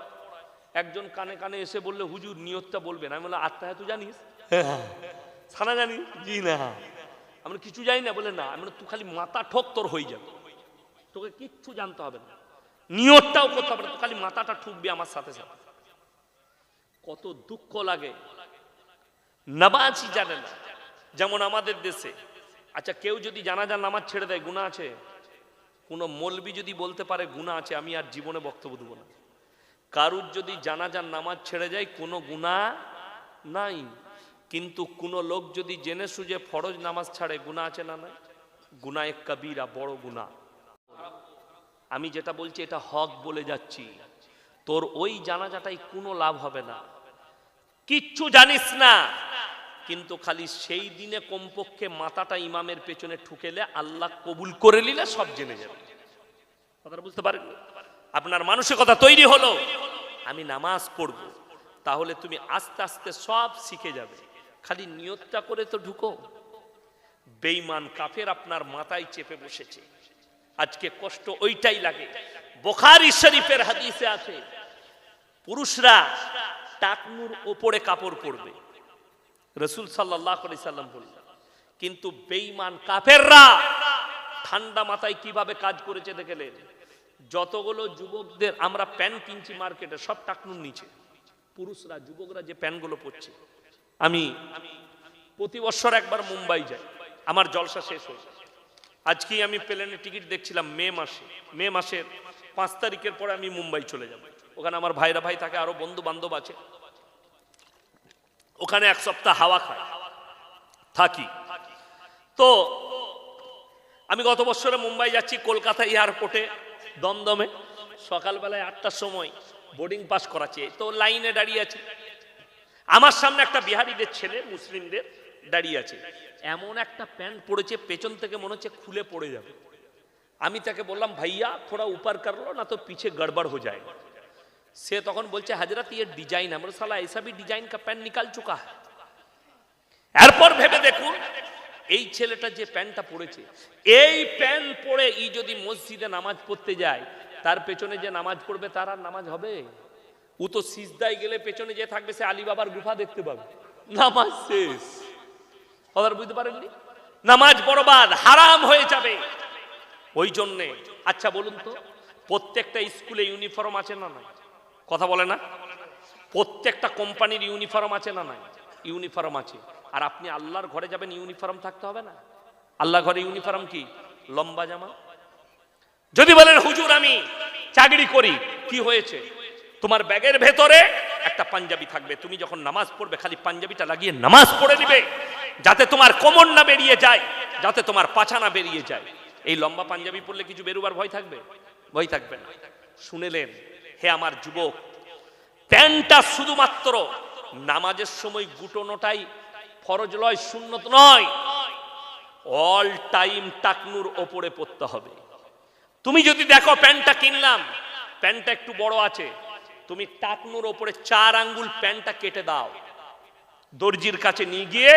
একজন কানে কানে এসে বললে হুজুর নিয়তটা বলবেন। আমি বললাম আত্তাহিয়াতু জানিস? সানা জানিস? জি না। আমরা কিছু জানি না। বলে না। আমি তুই খালি মাথা ঠোক, তোর হয়ে যাবে, তোকে কিচ্ছু জানতে হবে না, নিয়তটাও করতে হবে না, তুই খালি মাথাটা ঠুকবি আমার সাথে সাথে। কত দুঃখ লাগে, নামাজই জানে না। যেমন আমাদের দেশে, আচ্ছা কেউ যদি জানাজার নামাজ ছেড়ে দেয় গুনাহ আছে? কোন মৌলবি যদি বলতে পারে গুনাহ আছে, আমি আর জীবনে বক্তব্য দেব না। কারুর যদি জানাজার নামাজ ছেড়ে যায় কোনো গুনাহ নাই, কিন্তু কোন লোক যদি জেনে সুঝে ফরজ নামাজ ছাড়ে গুনাহ আছে না নাই? গুনাহ কবিরা, বড় গুনাহ। আমি যেটা বলছি এটা হক বলে যাচ্ছি, তোর ওই জানাজাটাই কোনো লাভ হবে না, কিচ্ছু জানিস না, কিন্তু খালি সেই দিনে কমপক্ষে মাথাটা ইমামের পেছনে ঠুকেলে আল্লাহ কবুল করে নিলে সব জেনে যাবে। কথাটা বুঝতে পারেন? আপনার মানসিকতা তৈরি হলো আমি নামাজ পড়ব, তাহলে তুমি আস্তে আস্তে সব শিখে যাবে। খালি নিয়তটা করে তো ঢুকো। বেঈমান কাফের আপনার মাথায় চেপে বসেছে, আজকে কষ্ট ওইটাই লাগে। বুখারী শরীফের হাদিসে আছে পুরুষরা টাকনুর উপরে কাপড় পরবে, রাসূল সাল্লাল্লাহু আলাইহি সাল্লাম বললেন। কিন্তু বেঈমান কাফেররা ঠান্ডা মাথায় কিভাবে কাজ করেছে দেখলেন? যতগুলো যুবকদের আমরা প্যান্ট কিনছি মার্কেটে, সব টাকনুর নিচে। পুরুষরা, যুবকরা যে প্যান্টগুলো পরছে, আমি প্রতি বছর একবার মুম্বাই যাই, আমার জলসা শেষ হয়ে যায়। আজকে আমি প্লেনের টিকিট দেখছিলাম মে মাসের 5 তারিখের পরে আমি মুম্বাই চলে যাব। ওখানে আমার ভাইরা ভাই থাকে, আরো বন্ধু বান্ধব আছে, ওখানে 1 সপ্তাহ হাওয়া খায় থাকি। তো আমি গত বছরে মুম্বাই যাচ্ছি, কলকাতা এয়ারপোর্টে দমদমে সকালবেলায় 8টার সময় বোর্ডিং পাস করাচ্ছে, তো লাইনে দাঁড়িয়ে আছে। আমার সামনে একটা বিহারিদের ছেলে, মুসলিমদের দাঁড়িয়ে আছে। এমন একটা প্যান্ট পরেছে, পেছন থেকে মনে হচ্ছে খুলে পড়ে যাবে। আমি তাকে বললাম ভাইয়া থোড়া উপর কর লো না তো পিছে গড়বড় হয়ে যায়। সে তখন বলছে হযরত ये ডিজাইন, আমরা সালা ऐसा भी ডিজাইন का প্যান্ট निकाल चुका है। এরপর ভেবে দেখুন এই ছেলেটা যে প্যান্টটা পরেছে, এই প্যান্ট পরে ই যদি মসজিদে নামাজ পড়তে যায়, তার পেছনে যে নামাজ পড়বে তার আর নামাজ হবে? ও তো সিজদায় গেলে পেছনে যে থাকবে সে আলী বাবার গুফা দেখতে পাবে, নামাজ শেষ। কথা বুঝতে পারেননি? নামাজ বরবাদ, হারাম হয়ে যাবে। ওই জন্যে আচ্ছা বলুন তো, প্রত্যেকটা স্কুলে ইউনিফর্ম আছে না নাই? কথা বলে না? প্রত্যেকটা কোম্পানির ইউনিফর্ম আছে না নাই? ইউনিফর্ম আছে। আর আপনি আল্লাহর ঘরে যাবেন, ইউনিফর্ম থাকতে হবে না? আল্লাহ ঘরে ইউনিফর্ম কি? লম্বা জামা। যদি বলেন হুজুর আমি চাকরি করি, কি হয়েছে? তোমার ব্যাগের ভেতরে একটা পাঞ্জাবি থাকবে, তুমি যখন নামাজ পড়বে খালি পাঞ্জাবিটা লাগিয়ে নামাজ পড়ে নিবে, যাতে তোমার কোমর না বেরিয়ে যায়, যাতে তোমার পাছা না বেরিয়ে যায়। এই লম্বা পাঞ্জাবি পরলে কিছু বেরোবার ভয় থাকবে? ভয় থাকবে না। শুনেলেন? হে আমার যুবক, প্যান্টটা শুধুমাত্র নামাজের সময় গুটানোটাই ফরজ নয়, সুন্নত নয়, অল টাইম টাকনুর ওপরে পড়তে হবে। তুমি যদি দেখো প্যান্টটা কিনলাম, প্যান্টটা একটু বড় আছে, তুমি টাকনুর ওপরে 4 আঙ্গুল প্যান্টটা কেটে দাও, দর্জির কাছে নিয়ে গিয়ে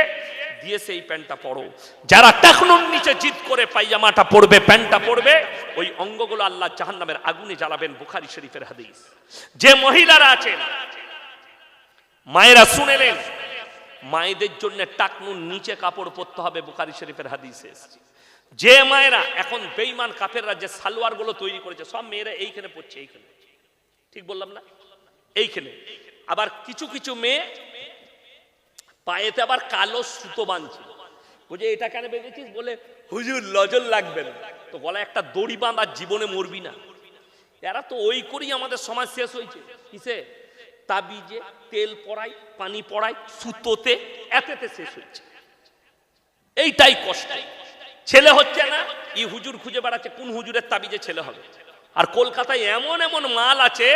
দিয়ে সেই প্যান্টটা পরো। যারা টাকনুর নিচে জিদ করে পায়জামাটা পরবে, প্যান্টটা পরবে, ওই অঙ্গগুলো আল্লাহ জাহান্নামের আগুনে জ্বালাবেন। বুখারী শরীফের হাদিস। যে মহিলারা আছেন, মায়েরা শুনেলেন, মায়েদের জন্য টাকনুর নিচে কাপড় পরতে হবে, বুখারী শরীফের হাদিসে। যে মায়েরা এখন বেঈমান কাফেররা যে সালোয়ার গুলো তৈরি করেছে, সব মেয়েরা এইখানে পড়ছে, এইখানে, ঠিক বললাম না? এইখানে। আবার কিছু কিছু মেয়ে পায়েতে আবার কালো সুতো বাঁধছে। বুঝে এটা কেন বেঁধেছিস? বলে হুজুর লজল লাগবে না। তো গলায় একটা দড়ি বাঁধা, জীবনে মরবি না। এরা তো ওই করেই আমাদের সমাজ শেষ হয়েছে। কিসে? তাবিজে, তেল পড়াই, পানি পড়াই, সুতোতে, এতেতে শেষ হচ্ছে। এইটাই কষ্ট। ছেলে হচ্ছে না, ই হুজুর খুঁজে বেড়াচ্ছে কোন হুজুরের তাবিজে ছেলে হবে। আর কলকাতায় এমন এমন মাল আছে,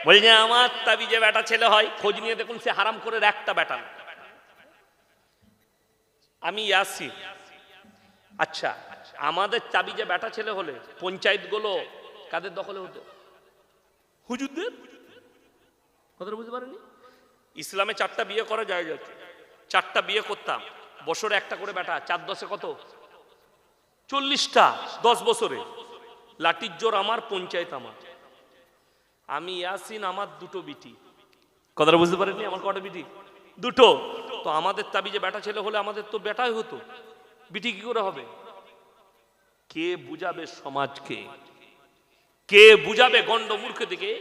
বলছে আমার তাবিজে বেটা ছেলে হয়। খোঁজ নিয়ে দেখুন সে হারাম করে একটা বেটা না। আমি ইয়াসিন আচ্ছা, আমাদের চাবি যে বেটা ছেলে হলে পঞ্চায়েত গুলো কাদের দখলে হতো? হুজুরদের। কথাটা বুঝতে পারেনি? ইসলামে 4টা বিয়ে করা যায় যাচ্ছে, 4টা বিয়ে করতাম, বছরে একটা করে বেটা, 4 10 কত? 40টা, 10 বছরে। লাঠির জোর আমার, পঞ্চায়েত আমার। আমি ইয়াসিন, আমার 2টো বিটি। কথাটা বুঝতে পারেননি? আমার কটা বিটি? 2টো। তো আমাদের তাবি যে বেটা ছেলে হলে আমাদের তো বেটাই হতো, বিটি কি করে হবে? কে বুঝাবে সমাজকে? কে বুঝাবে গন্ড মূর্খ দিকে?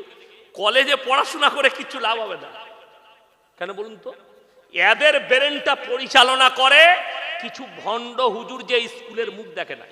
কলেজে পড়াশোনা করে কিছু লাভ হবে না। কেন বলুন তো? এদের ব্রেনটা পরিচালনা করে কিছু ভণ্ড হুজুর যে স্কুলের মুখ দেখে না।